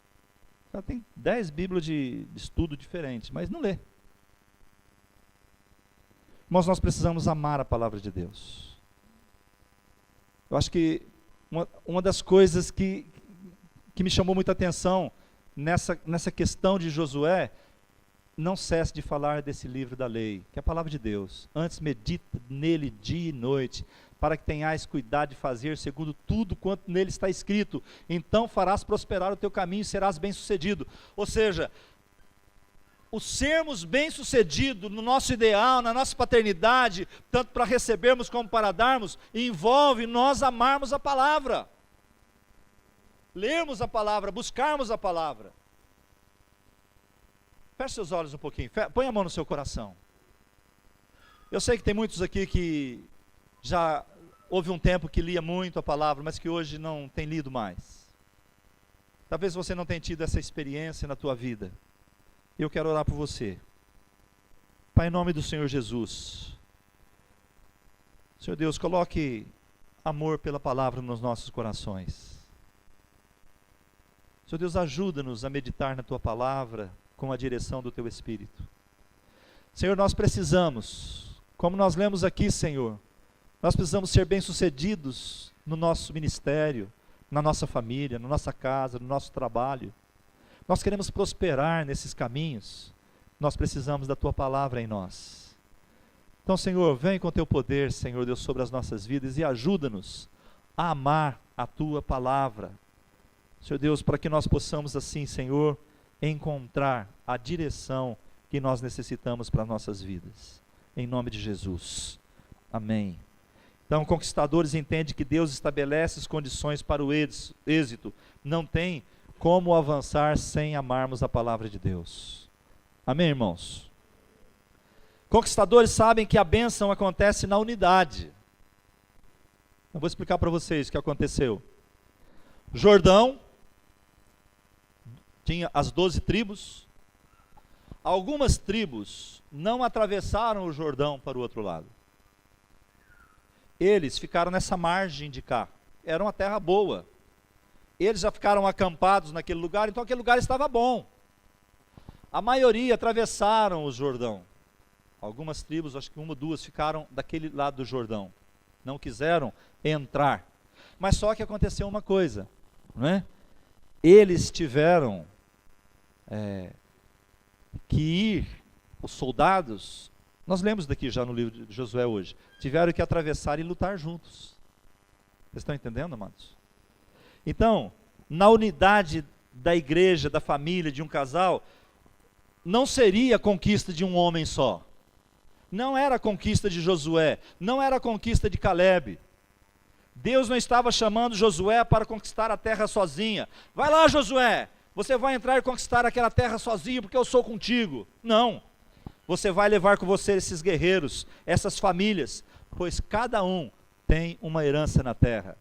Ela tem 10 Bíblias de estudo diferentes, mas não lê. Mas nós precisamos amar a palavra de Deus. Eu acho que uma das coisas que me chamou muita atenção nessa questão de Josué, não cesse de falar desse livro da lei, que é a palavra de Deus. Antes medita nele dia e noite, para que tenhais cuidado de fazer segundo tudo quanto nele está escrito. Então farás prosperar o teu caminho e serás bem-sucedido. Ou seja, o sermos bem-sucedidos no nosso ideal, na nossa paternidade, tanto para recebermos como para darmos, envolve nós amarmos a palavra. Lermos a palavra, buscarmos a palavra. Feche seus olhos um pouquinho, põe a mão no seu coração. Eu sei que tem muitos aqui que já houve um tempo que lia muito a palavra, mas que hoje não tem lido mais. Talvez você não tenha tido essa experiência na tua vida. Eu quero orar por você. Pai, em nome do Senhor Jesus. Senhor Deus, coloque amor pela palavra nos nossos corações. Senhor Deus, ajuda-nos a meditar na tua palavra com a direção do teu Espírito. Senhor, nós precisamos, como nós lemos aqui, Senhor, nós precisamos ser bem-sucedidos no nosso ministério, na nossa família, na nossa casa, no nosso trabalho. Nós queremos prosperar nesses caminhos, nós precisamos da tua palavra em nós. Então, Senhor, vem com o teu poder, Senhor Deus, sobre as nossas vidas e ajuda-nos a amar a tua palavra. Senhor Deus, para que nós possamos assim, Senhor, encontrar a direção que nós necessitamos para as nossas vidas. Em nome de Jesus. Amém. Então, conquistadores entendem que Deus estabelece as condições para o êxito. Não tem como avançar sem amarmos a palavra de Deus. Amém, irmãos? Conquistadores sabem que a bênção acontece na unidade. Eu vou explicar para vocês o que aconteceu. Jordão tinha as 12 tribos. Algumas tribos não atravessaram o Jordão para o outro lado. Eles ficaram nessa margem de cá. Era uma terra boa. Eles já ficaram acampados naquele lugar, então aquele lugar estava bom. A maioria atravessaram o Jordão. Algumas tribos, acho que uma ou duas, ficaram daquele lado do Jordão. Não quiseram entrar. Mas só que aconteceu uma coisa, não é? Eles tiveram que ir, os soldados, nós lemos daqui já no livro de Josué hoje, tiveram que atravessar e lutar juntos. Vocês estão entendendo, amados? Então, na unidade da igreja, da família, de um casal, não seria a conquista de um homem só. Não era a conquista de Josué, não era a conquista de Caleb. Deus não estava chamando Josué para conquistar a terra sozinha. Vai lá, Josué, você vai entrar e conquistar aquela terra sozinho porque eu sou contigo. Não, você vai levar com você esses guerreiros, essas famílias, pois cada um tem uma herança na terra.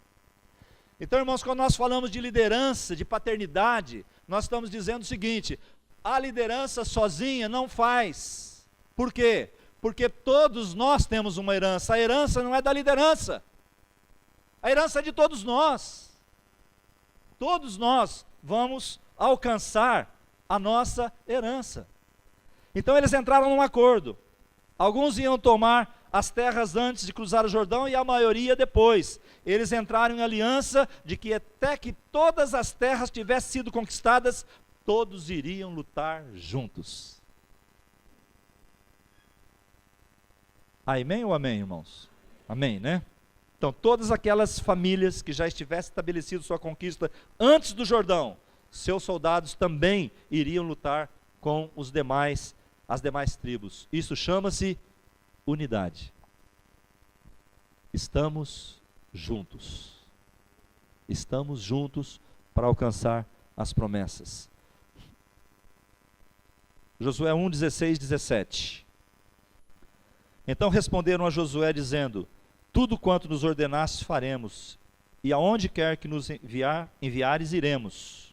Então, irmãos, quando nós falamos de liderança, de paternidade, nós estamos dizendo o seguinte: a liderança sozinha não faz. Por quê? Porque todos nós temos uma herança. A herança não é da liderança. A herança é de todos nós. Todos nós vamos alcançar a nossa herança. Então eles entraram num acordo. Alguns iam tomar as terras antes de cruzar o Jordão e a maioria depois. Eles entraram em aliança de que até que todas as terras tivessem sido conquistadas, todos iriam lutar juntos. Amém ou amém, irmãos? Amém, né? Então, todas aquelas famílias que já tivessem estabelecido sua conquista antes do Jordão, seus soldados também iriam lutar com as demais tribos. Isso chama-se unidade. Estamos juntos. Estamos juntos para alcançar as promessas. Josué 1, 16, 17. Então responderam a Josué dizendo: tudo quanto nos ordenastes faremos, e aonde quer que nos enviares iremos.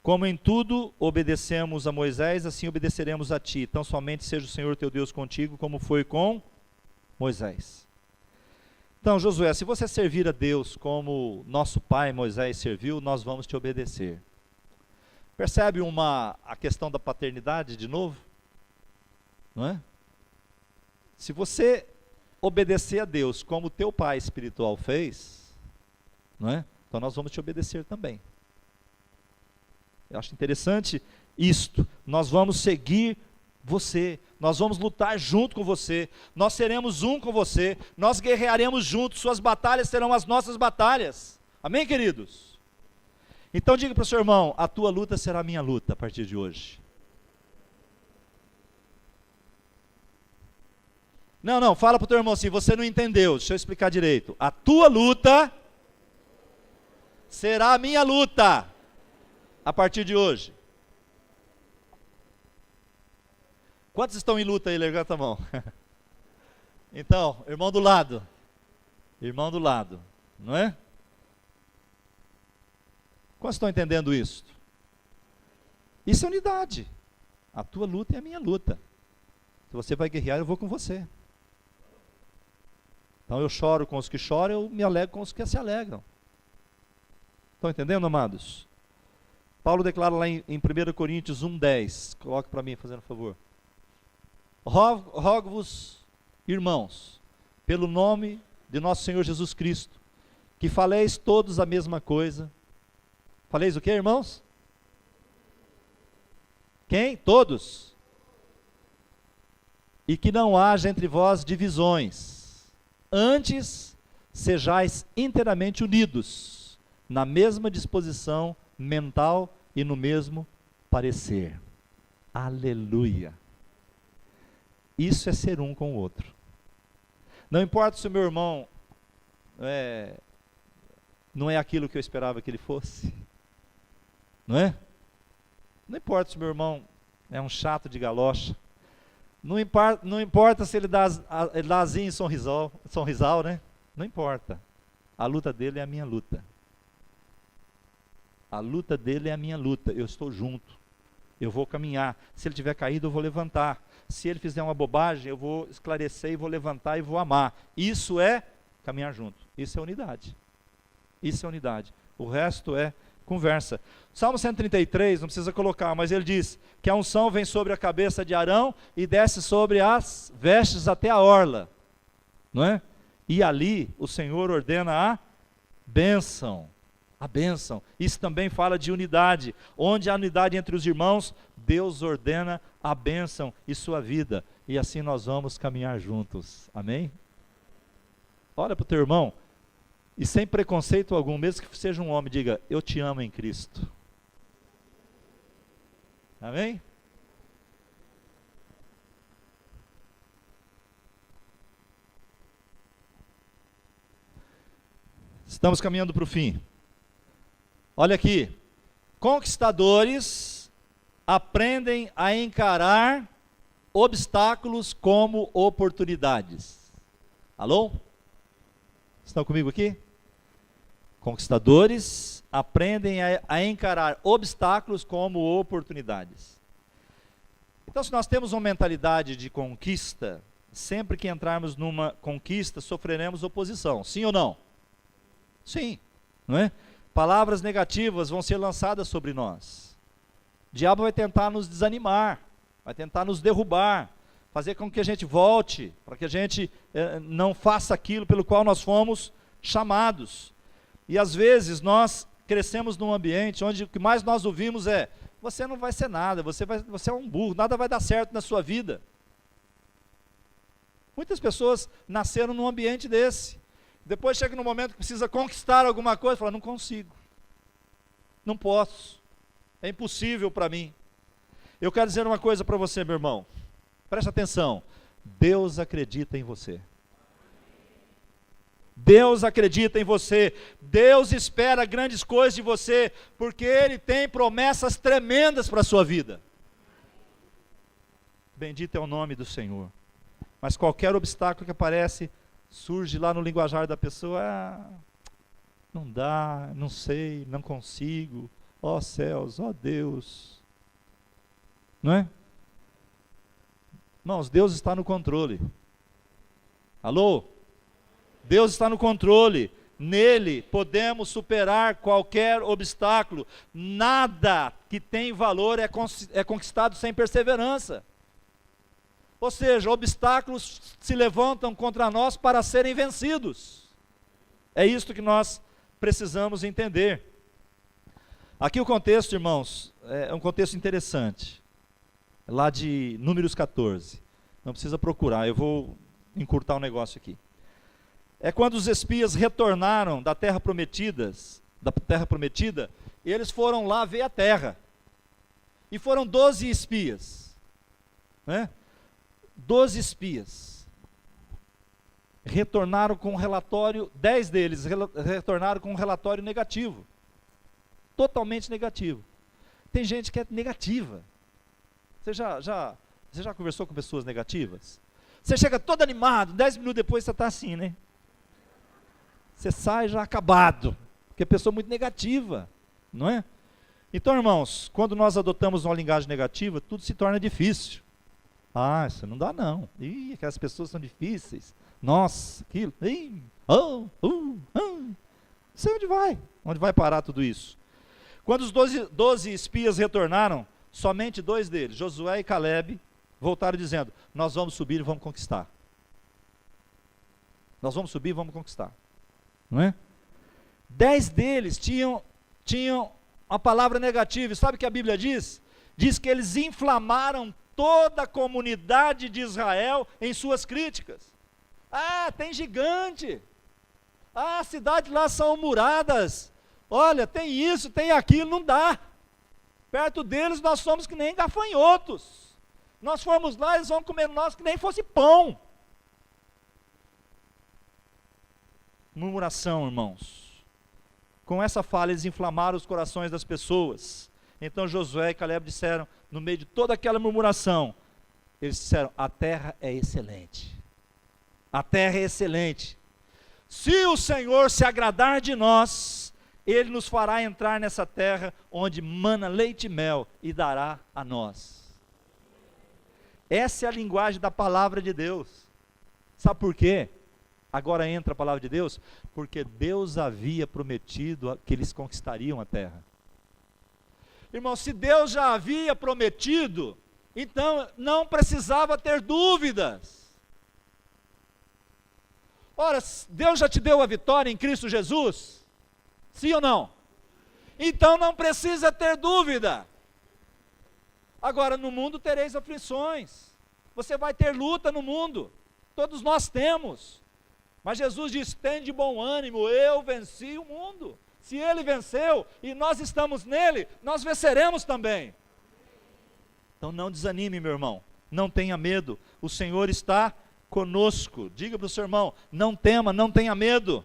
Como em tudo obedecemos a Moisés, assim obedeceremos a ti. Então somente seja o Senhor teu Deus contigo, como foi com Moisés. Então, Josué, se você servir a Deus como nosso pai Moisés serviu, nós vamos te obedecer. Percebe a questão da paternidade de novo? Não é? Se você obedecer a Deus como teu pai espiritual fez, não é? Então nós vamos te obedecer também. Eu acho interessante isto. Nós vamos seguir você, nós vamos lutar junto com você, nós seremos um com você, nós guerrearemos juntos, suas batalhas serão as nossas batalhas. Amém, queridos? Então diga para o seu irmão, a tua luta será a minha luta a partir de hoje. Não, fala para o teu irmão assim, você não entendeu, deixa eu explicar direito. A tua luta será a minha luta a partir de hoje. Quantos estão em luta aí? Levanta a mão. Então, irmão do lado, não é? Quantos estão entendendo isso? Isso é unidade. A tua luta é a minha luta. Se você vai guerrear, eu vou com você. Então eu choro com os que choram, eu me alegro com os que se alegram. Estão entendendo, amados? Paulo declara lá em 1 Coríntios 1,10. Coloque para mim, fazendo um favor. Rogo-vos, irmãos, pelo nome de nosso Senhor Jesus Cristo, que faleis todos a mesma coisa. Faleis o que, irmãos? Quem? Todos. E que não haja entre vós divisões. Antes, sejais inteiramente unidos, na mesma disposição mental e no mesmo parecer. Aleluia. Isso é ser um com o outro. Não importa se o meu irmão não é aquilo que eu esperava que ele fosse. Não é? Não importa se o meu irmão é um chato de galocha. Não importa se ele dá asinha em sorrisal, né? Não importa. A luta dele é a minha luta. A luta dele é a minha luta. Eu estou junto. Eu vou caminhar. Se ele tiver caído, eu vou levantar. Se ele fizer uma bobagem, eu vou esclarecer e vou levantar e vou amar. Isso é caminhar junto. Isso é unidade. Isso é unidade. O resto é conversa. Salmo 133, não precisa colocar, mas ele diz que a unção vem sobre a cabeça de Arão e desce sobre as vestes até a orla. Não é? E ali o Senhor ordena a bênção. A bênção. Isso também fala de unidade. Onde há unidade entre os irmãos, Deus ordena a bênção e sua vida. E assim nós vamos caminhar juntos. Amém? Olha para o teu irmão e sem preconceito algum, mesmo que seja um homem, diga, eu te amo em Cristo. Amém? Estamos caminhando para o fim. Olha aqui, conquistadores aprendem a encarar obstáculos como oportunidades. Alô? Estão comigo aqui? Conquistadores aprendem a encarar obstáculos como oportunidades. Então, se nós temos uma mentalidade de conquista, sempre que entrarmos numa conquista, sofreremos oposição. Sim ou não? Sim, não é? Palavras negativas vão ser lançadas sobre nós. O diabo vai tentar nos desanimar, vai tentar nos derrubar, fazer com que a gente volte, para que a gente não faça aquilo pelo qual nós fomos chamados. E às vezes nós crescemos num ambiente onde o que mais nós ouvimos é: você não vai ser nada, você é um burro, nada vai dar certo na sua vida. Muitas pessoas nasceram num ambiente desse. Depois chega no momento que precisa conquistar alguma coisa, fala, não consigo, não posso, é impossível para mim. Eu quero dizer uma coisa para você, meu irmão, preste atenção, Deus acredita em você. Deus acredita em você, Deus espera grandes coisas de você, porque Ele tem promessas tremendas para a sua vida. Bendito é o nome do Senhor. Mas qualquer obstáculo que aparece, surge lá no linguajar da pessoa, não dá, não sei, não consigo, ó céus, ó Deus, não é? Irmãos, Deus está no controle. Alô? Deus está no controle. Nele podemos superar qualquer obstáculo. Nada que tem valor é conquistado sem perseverança. Ou seja, obstáculos se levantam contra nós para serem vencidos. É isto que nós precisamos entender. Aqui o contexto, irmãos, é um contexto interessante. Lá de Números 14. Não precisa procurar, eu vou encurtar o negócio aqui. É quando os espias retornaram da terra prometida, e eles foram lá ver a terra. E foram 12 espias. Né? 12 espias. Retornaram com um relatório, 10 deles retornaram com um relatório negativo. Totalmente negativo. Tem gente que é negativa. Você já conversou com pessoas negativas? Você chega todo animado, 10 minutos depois você está assim, né? Você sai já acabado, porque a pessoa é muito negativa, não é? Então, irmãos, quando nós adotamos uma linguagem negativa, tudo se torna difícil. Ah, isso não dá não. Ih, aquelas pessoas são difíceis. Nossa, aquilo. Ih, Sei onde vai. Onde vai parar tudo isso? Quando os 12 espias retornaram, somente 2 deles, Josué e Caleb, voltaram dizendo: nós vamos subir e vamos conquistar. Nós vamos subir e vamos conquistar. Não é? 10 deles tinham a palavra negativa. E sabe o que a Bíblia diz? Diz que eles inflamaram toda a comunidade de Israel em suas críticas. Ah, tem gigante. Ah, as cidades lá são muradas. Olha, tem isso, tem aquilo, não dá. Perto deles nós somos que nem gafanhotos. Nós formos lá, eles vão comer nós que nem fosse pão. Murmuração, irmãos. Com essa fala eles inflamaram os corações das pessoas. Então Josué e Caleb disseram, no meio de toda aquela murmuração, eles disseram: a terra é excelente. A terra é excelente. Se o Senhor se agradar de nós, Ele nos fará entrar nessa terra onde mana leite e mel e dará a nós. Essa é a linguagem da palavra de Deus. Sabe por quê? Agora entra a palavra de Deus, porque Deus havia prometido que eles conquistariam a terra. Irmão, se Deus já havia prometido, então não precisava ter dúvidas. Ora, Deus já te deu a vitória em Cristo Jesus? Sim ou não? Então não precisa ter dúvida. Agora, no mundo tereis aflições. Você vai ter luta no mundo. Todos nós temos. Mas Jesus diz: tem de bom ânimo, eu venci o mundo. Se Ele venceu e nós estamos nele, nós venceremos também. Então não desanime, meu irmão. Não tenha medo. O Senhor está conosco. Diga para o seu irmão: não tema, não tenha medo.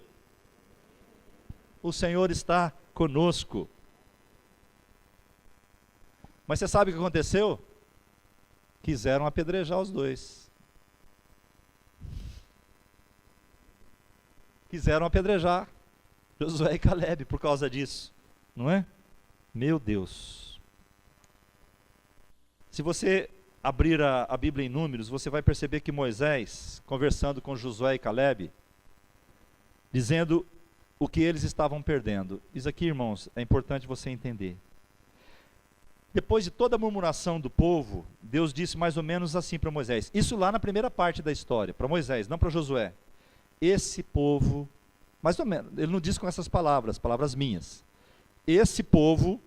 O Senhor está conosco. Mas você sabe o que aconteceu? Quiseram apedrejar os dois. Quiseram apedrejar Josué e Caleb por causa disso, não é? Meu Deus. Se você abrir a Bíblia em Números, você vai perceber que Moisés, conversando com Josué e Caleb, dizendo o que eles estavam perdendo. Isso aqui, irmãos, é importante você entender. Depois de toda a murmuração do povo, Deus disse mais ou menos assim para Moisés. Isso lá na primeira parte da história, para Moisés, não para Josué. Esse povo, mais ou menos, ele não diz com essas palavras, palavras minhas. Esse povo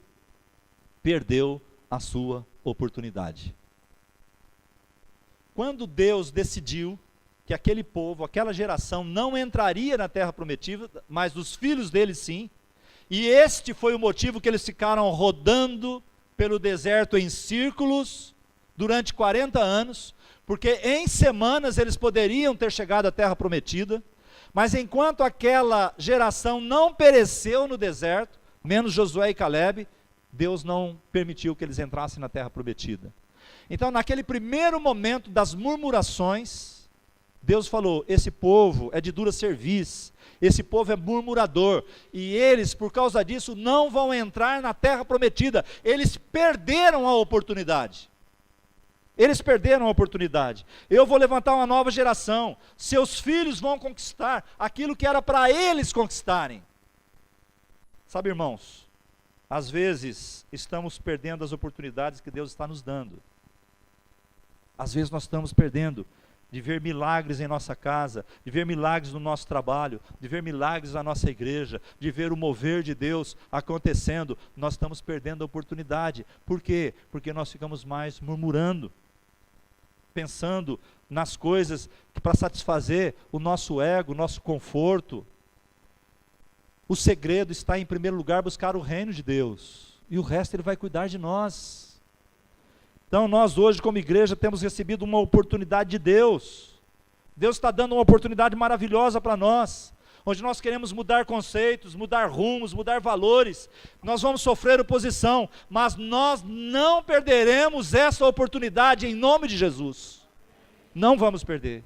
perdeu a sua oportunidade. Quando Deus decidiu que aquele povo, aquela geração não entraria na terra prometida, mas os filhos deles sim, e este foi o motivo que eles ficaram rodando pelo deserto em círculos durante 40 anos, porque em semanas eles poderiam ter chegado à terra prometida, mas enquanto aquela geração não pereceu no deserto, menos Josué e Caleb, Deus não permitiu que eles entrassem na terra prometida. Então, naquele primeiro momento das murmurações, Deus falou: esse povo é de dura cerviz, esse povo é murmurador, e eles, por causa disso, não vão entrar na terra prometida. Eles perderam a oportunidade. Eles perderam a oportunidade. Eu vou levantar uma nova geração. Seus filhos vão conquistar aquilo que era para eles conquistarem. Sabe, irmãos, às vezes estamos perdendo as oportunidades que Deus está nos dando. Às vezes nós estamos perdendo de ver milagres em nossa casa, de ver milagres no nosso trabalho, de ver milagres na nossa igreja, de ver o mover de Deus acontecendo. Nós estamos perdendo a oportunidade. Por quê? Porque nós ficamos mais murmurando, pensando nas coisas para satisfazer o nosso ego, o nosso conforto. O segredo está, em primeiro lugar, buscar o reino de Deus, e o resto Ele vai cuidar de nós. Então nós hoje como igreja temos recebido uma oportunidade de Deus. Deus está dando uma oportunidade maravilhosa para nós, onde nós queremos mudar conceitos, mudar rumos, mudar valores. Nós vamos sofrer oposição, mas nós não perderemos essa oportunidade em nome de Jesus. Não vamos perder.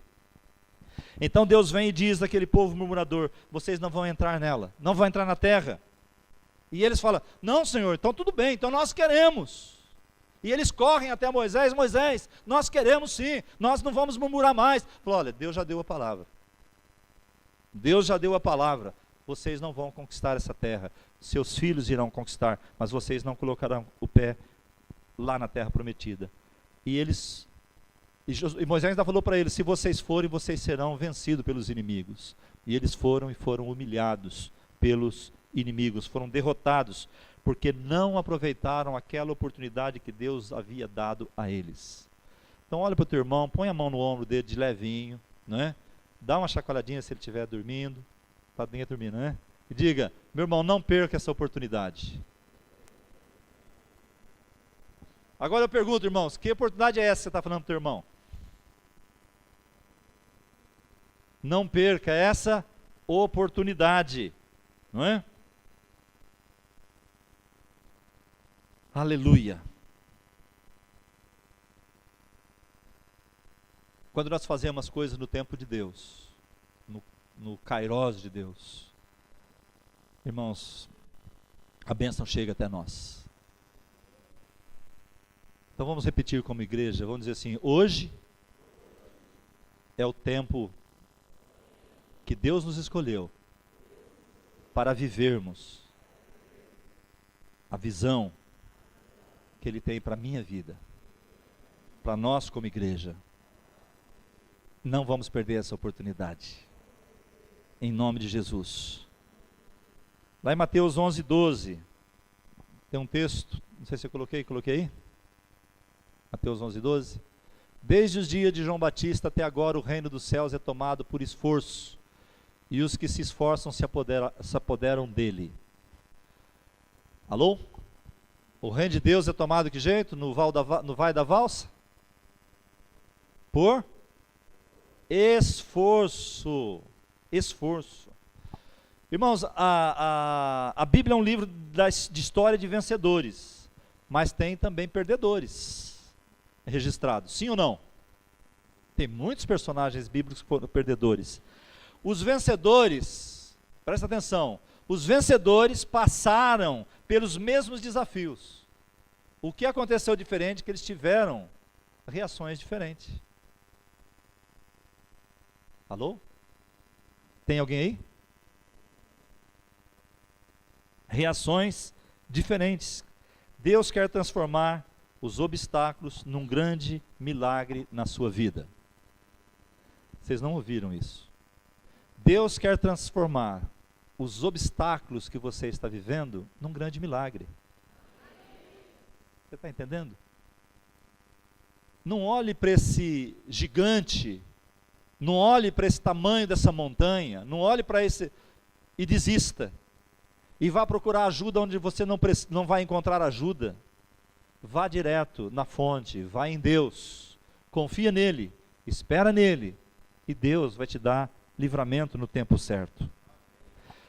Então Deus vem e diz àquele povo murmurador: vocês não vão entrar nela, não vão entrar na terra. E eles falam: não, Senhor, então tudo bem, então nós queremos. E eles correm até Moisés: Moisés, nós queremos sim, nós não vamos murmurar mais. Falou: olha, Deus já deu a palavra. Deus já deu a palavra. Vocês não vão conquistar essa terra. Seus filhos irão conquistar, mas vocês não colocarão o pé lá na terra prometida. E Moisés ainda falou para eles: se vocês forem, vocês serão vencidos pelos inimigos. E eles foram e foram humilhados pelos inimigos, foram derrotados, porque não aproveitaram aquela oportunidade que Deus havia dado a eles. Então olha para o teu irmão, põe a mão no ombro dele de levinho, né? Dá uma chacoalhadinha se ele estiver dormindo, está bem dormindo, né? E diga: meu irmão, não perca essa oportunidade. Agora eu pergunto, irmãos, que oportunidade é essa que você está falando para o teu irmão? Não perca essa oportunidade, não é? Aleluia. Quando nós fazemos as coisas no tempo de Deus, no Kairos de Deus, irmãos, a bênção chega até nós. Então vamos repetir como igreja, vamos dizer assim: hoje é o tempo que Deus nos escolheu para vivermos a visão que Ele tem para a minha vida, para nós como igreja. Não vamos perder essa oportunidade, em nome de Jesus. Lá em Mateus 11:12, tem um texto, não sei se eu coloquei aí? Mateus 11:12. Desde os dias de João Batista até agora o reino dos céus é tomado por esforço, e os que se esforçam se apoderam dele. Alô? O reino de Deus é tomado de que jeito? No vai da valsa? Por esforço. Esforço. Irmãos, a Bíblia é um livro de história de vencedores, mas tem também perdedores registrados, sim ou não? Tem muitos personagens bíblicos que foram perdedores. Os vencedores, presta atenção, os vencedores passaram pelos mesmos desafios. O que aconteceu diferente é que eles tiveram reações diferentes. Alô? Tem alguém aí? Reações diferentes. Deus quer transformar os obstáculos num grande milagre na sua vida. Vocês não ouviram isso? Deus quer transformar os obstáculos que você está vivendo num grande milagre. Você está entendendo? Não olhe para esse gigante, não olhe para esse tamanho dessa montanha, não olhe para esse e desista. E vá procurar ajuda onde você não vai encontrar ajuda. Vá direto na fonte, vá em Deus, confia nele, espera nele, e Deus vai te dar livramento no tempo certo.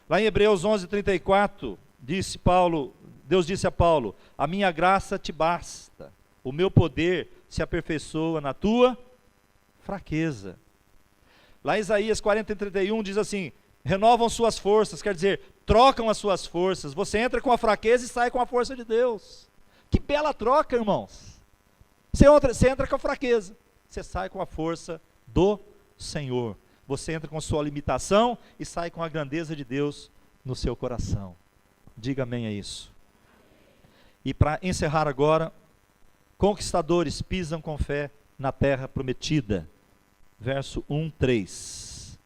Lá em Hebreus 11:34, Deus disse a Paulo: a minha graça te basta, o meu poder se aperfeiçoa na tua fraqueza. Lá em Isaías 40:31 diz assim: renovam suas forças, quer dizer, trocam as suas forças. Você entra com a fraqueza e sai com a força de Deus. Que bela troca, irmãos. Você entra com a fraqueza, você sai com a força do Senhor. Você entra com sua limitação e sai com a grandeza de Deus no seu coração. Diga amém a isso. E para encerrar agora, conquistadores pisam com fé na terra prometida. Verso 1, 3.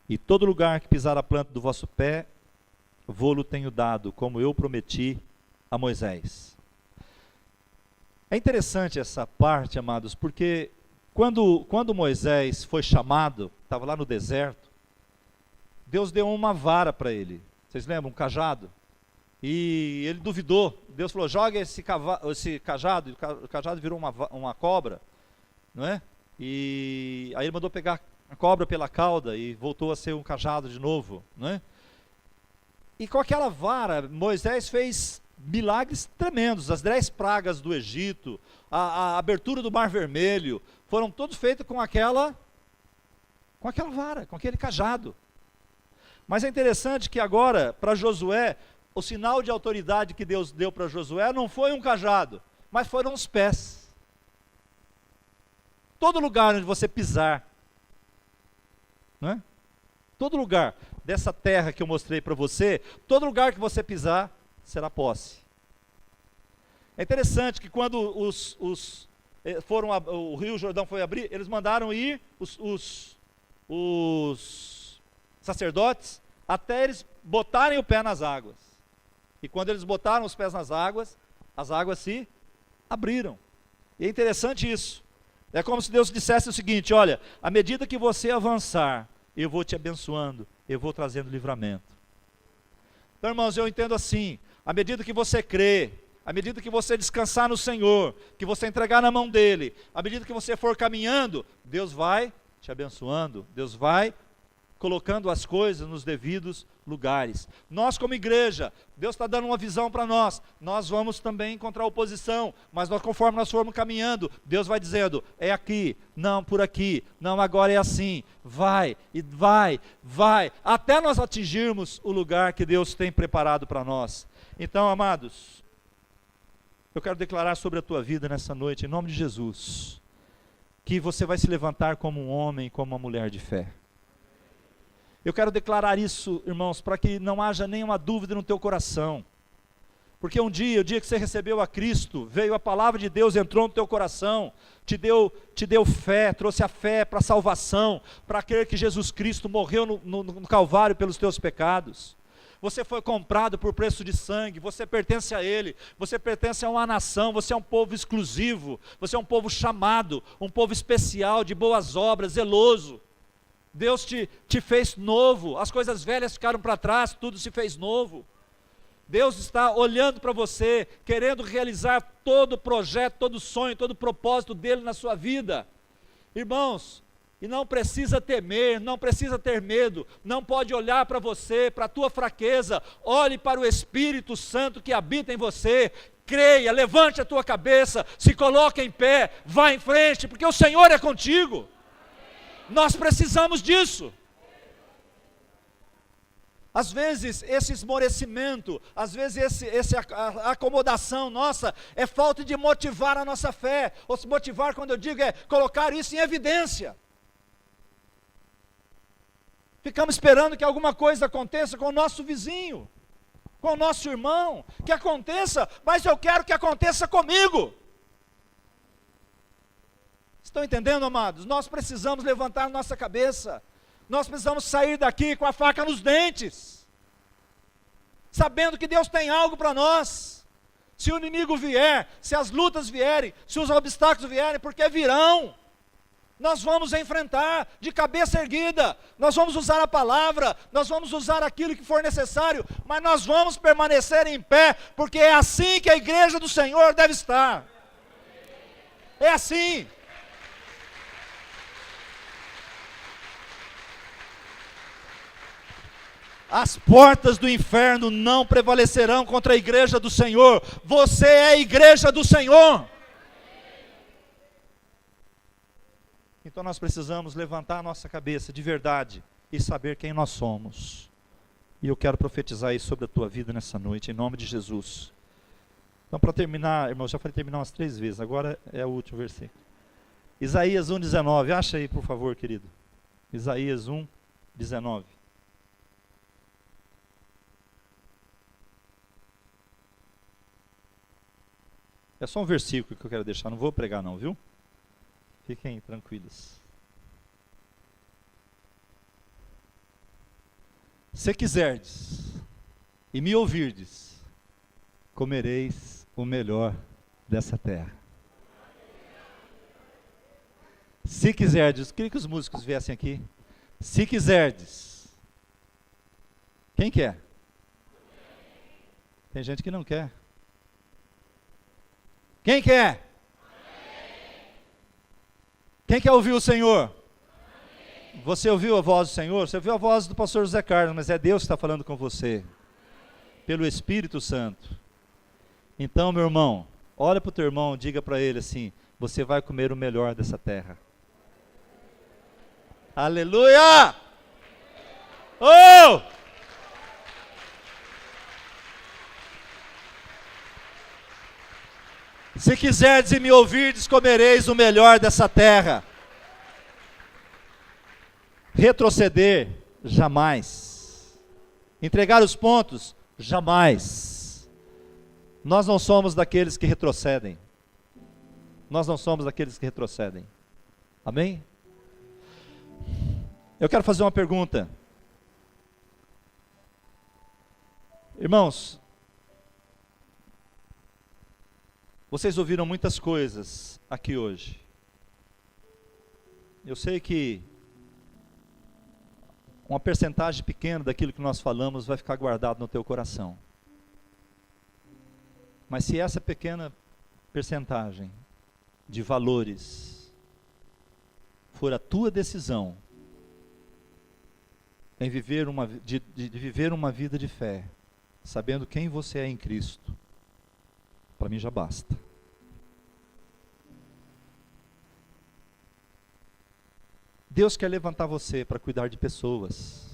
E todo lugar que pisar a planta do vosso pé, vô-lo tenho dado, como eu prometi a Moisés. É interessante essa parte, amados, porque quando Moisés foi chamado, estava lá no deserto, Deus deu uma vara para ele. Vocês lembram? Um cajado. E ele duvidou. Deus falou, joga esse cajado. O cajado virou uma cobra, não é? E aí ele mandou pegar a cobra pela cauda e voltou a ser um cajado de novo, não é? E com aquela vara, Moisés fez milagres tremendos. As 10 pragas do Egito, a abertura do Mar Vermelho, foram todos feitos com aquela vara, com aquele cajado. Mas é interessante que agora, para Josué, o sinal de autoridade que Deus deu para Josué não foi um cajado, mas foram os pés. Todo lugar onde você pisar, não é? Todo lugar dessa terra que eu mostrei para você, todo lugar que você pisar, será posse. É interessante que quando o Rio Jordão foi abrir, eles mandaram ir os sacerdotes até eles botarem o pé nas águas. E quando eles botaram os pés nas águas, as águas se abriram. E é interessante isso. É como se Deus dissesse o seguinte, olha, à medida que você avançar, eu vou te abençoando, eu vou trazendo livramento. Então, irmãos, eu entendo assim, à medida que você crê, à medida que você descansar no Senhor, que você entregar na mão dEle, à medida que você for caminhando, Deus vai te abençoando, Deus vai colocando as coisas nos devidos lugares. Nós como igreja, Deus está dando uma visão para nós, nós vamos também encontrar oposição, mas conforme nós formos caminhando, Deus vai dizendo, é aqui, não por aqui, não agora é assim, vai, e vai, até nós atingirmos o lugar que Deus tem preparado para nós. Então, amados, eu quero declarar sobre a tua vida nessa noite, em nome de Jesus, que você vai se levantar como um homem, como uma mulher de fé. Eu quero declarar isso, irmãos, para que não haja nenhuma dúvida no teu coração. Porque o dia que você recebeu a Cristo, veio a palavra de Deus, entrou no teu coração, te deu fé, trouxe a fé para a salvação, para crer que Jesus Cristo morreu no Calvário pelos teus pecados. Você foi comprado por preço de sangue, você pertence a Ele, você pertence a uma nação, você é um povo exclusivo, você é um povo chamado, um povo especial, de boas obras, zeloso. Deus te fez novo, as coisas velhas ficaram para trás, tudo se fez novo. Deus está olhando para você, querendo realizar todo o projeto, todo o sonho, todo o propósito dEle na sua vida. Irmãos, e não precisa temer, não precisa ter medo, não pode olhar para você, para a tua fraqueza, olhe para o Espírito Santo que habita em você, creia, levante a tua cabeça, se coloque em pé, vá em frente, porque o Senhor é contigo. Nós precisamos disso. Às vezes esse esmorecimento, às vezes a acomodação nossa é falta de motivar a nossa fé. Ou se motivar, quando eu digo, é colocar isso em evidência. Ficamos esperando que alguma coisa aconteça com o nosso vizinho, com o nosso irmão, que aconteça, mas eu quero que aconteça comigo. Estão entendendo, amados? Nós precisamos levantar nossa cabeça, nós precisamos sair daqui com a faca nos dentes, sabendo que Deus tem algo para nós. Se o inimigo vier, se as lutas vierem, se os obstáculos vierem, porque virão, nós vamos enfrentar de cabeça erguida, nós vamos usar a palavra, nós vamos usar aquilo que for necessário, mas nós vamos permanecer em pé, porque é assim que a igreja do Senhor deve estar. É assim. As portas do inferno não prevalecerão contra a igreja do Senhor. Você é a igreja do Senhor. Então nós precisamos levantar a nossa cabeça de verdade e saber quem nós somos. E eu quero profetizar isso sobre a tua vida nessa noite, em nome de Jesus. Então, para terminar, irmão, já falei terminar umas 3 vezes, agora é o último versículo. Isaías 1,19, acha aí, por favor, querido. Isaías 1,19. É só um versículo que eu quero deixar, não vou pregar não, viu? Fiquem tranquilos. Se quiserdes e me ouvirdes, comereis o melhor dessa terra. Se quiserdes, queria que os músicos viessem aqui. Se quiserdes. Quem quer? Tem gente que não quer. Quem quer? Quem quer ouvir o Senhor? Você ouviu a voz do Senhor? Você ouviu a voz do pastor José Carlos, mas é Deus que está falando com você. Pelo Espírito Santo. Então, meu irmão, olha para o teu irmão, diga para ele assim: você vai comer o melhor dessa terra. Aleluia! Oh! Se quiserdes e me ouvirdes, comereis o melhor dessa terra. Retroceder, jamais. Entregar os pontos, jamais. Nós não somos daqueles que retrocedem. Nós não somos daqueles que retrocedem. Amém? Eu quero fazer uma pergunta. Irmãos, vocês ouviram muitas coisas aqui hoje. Eu sei que uma percentagem pequena daquilo que nós falamos vai ficar guardado no teu coração. Mas se essa pequena percentagem de valores for a tua decisão em viver de viver uma vida de fé, sabendo quem você é em Cristo, para mim já basta. Deus quer levantar você para cuidar de pessoas,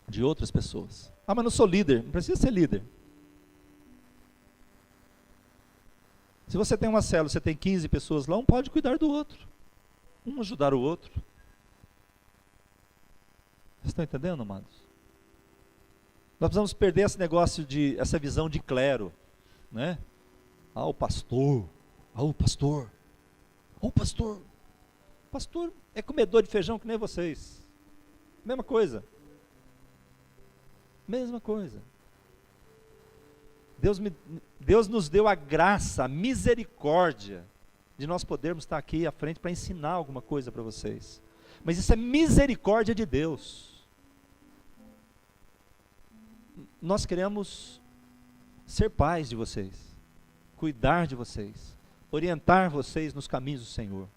de outras pessoas. Ah, mas não sou líder. Não precisa ser líder. Se você tem uma célula, você tem 15 pessoas lá, um pode cuidar do outro, um ajudar o outro. Vocês estão entendendo, amados? Nós precisamos perder esse negócio essa visão de clero, né? Ah, o pastor, o pastor, o pastor. O pastor é comedor de feijão que nem vocês. Mesma coisa. Mesma coisa. Deus nos deu a graça, a misericórdia de nós podermos estar aqui à frente para ensinar alguma coisa para vocês. Mas isso é misericórdia de Deus. Nós queremos ser pais de vocês, cuidar de vocês, orientar vocês nos caminhos do Senhor.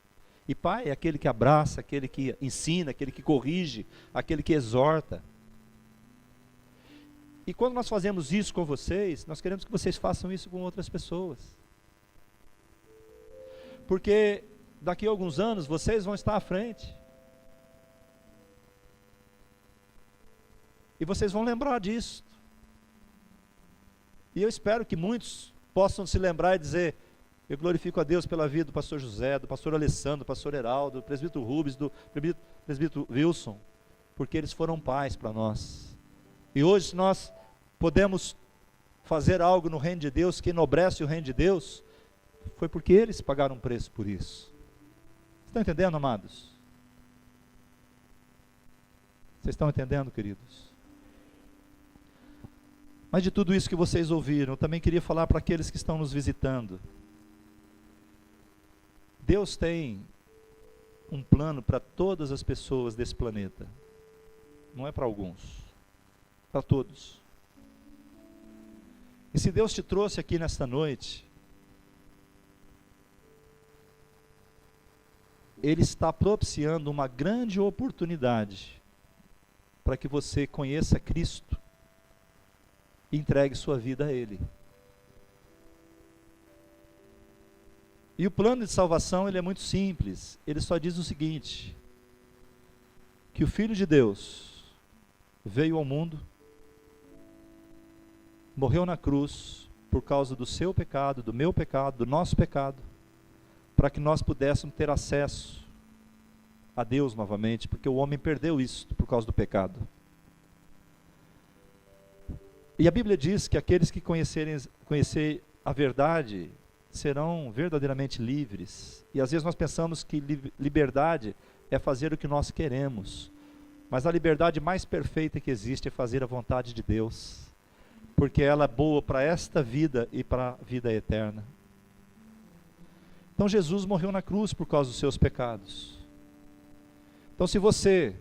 E pai é aquele que abraça, aquele que ensina, aquele que corrige, aquele que exorta. E quando nós fazemos isso com vocês, nós queremos que vocês façam isso com outras pessoas. Porque daqui a alguns anos vocês vão estar à frente. E vocês vão lembrar disso. E eu espero que muitos possam se lembrar e dizer: eu glorifico a Deus pela vida do pastor José, do pastor Alessandro, do pastor Heraldo, do presbítero Rubens, do presbítero Wilson, porque eles foram pais para nós. E hoje, se nós podemos fazer algo no reino de Deus que enobrece o reino de Deus, foi porque eles pagaram um preço por isso. Estão entendendo, amados? Vocês estão entendendo, queridos? Mas de tudo isso que vocês ouviram, eu também queria falar para aqueles que estão nos visitando. Deus tem um plano para todas as pessoas desse planeta. Não é para alguns, para todos. E se Deus te trouxe aqui nesta noite, Ele está propiciando uma grande oportunidade para que você conheça Cristo e entregue sua vida a Ele. E o plano de salvação, ele é muito simples. Ele só diz o seguinte: que o Filho de Deus veio ao mundo, morreu na cruz por causa do seu pecado, do meu pecado, do nosso pecado, para que nós pudéssemos ter acesso a Deus novamente, porque o homem perdeu isso por causa do pecado. E a Bíblia diz que aqueles que conhecer a verdade serão verdadeiramente livres. E às vezes nós pensamos que liberdade é fazer o que nós queremos, mas a liberdade mais perfeita que existe é fazer a vontade de Deus, porque ela é boa para esta vida e para a vida eterna. Então Jesus morreu na cruz por causa dos seus pecados. Então, se você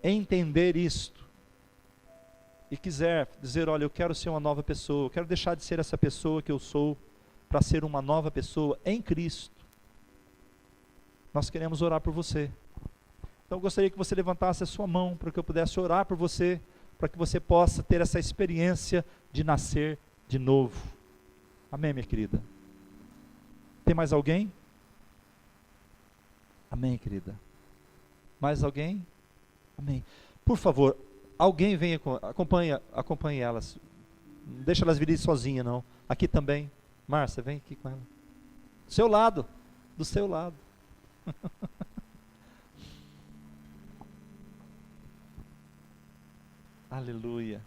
entender isto e quiser dizer, olha, eu quero ser uma nova pessoa, eu quero deixar de ser essa pessoa que eu sou para ser uma nova pessoa em Cristo, nós queremos orar por você. Então eu gostaria que você levantasse a sua mão para que eu pudesse orar por você, para que você possa ter essa experiência de nascer de novo. Amém, minha querida? Tem mais alguém? Amém, querida? Mais alguém? Amém. Por favor, alguém venha, acompanhe elas. Não deixa elas virem sozinhas, não. Aqui também. Márcia, vem aqui com ela. Do seu lado. Do seu lado. Aleluia.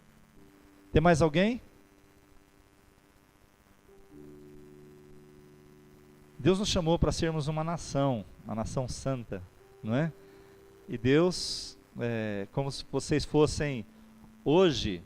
Tem mais alguém? Deus nos chamou para sermos uma nação santa, não é? E Deus, como se vocês fossem hoje,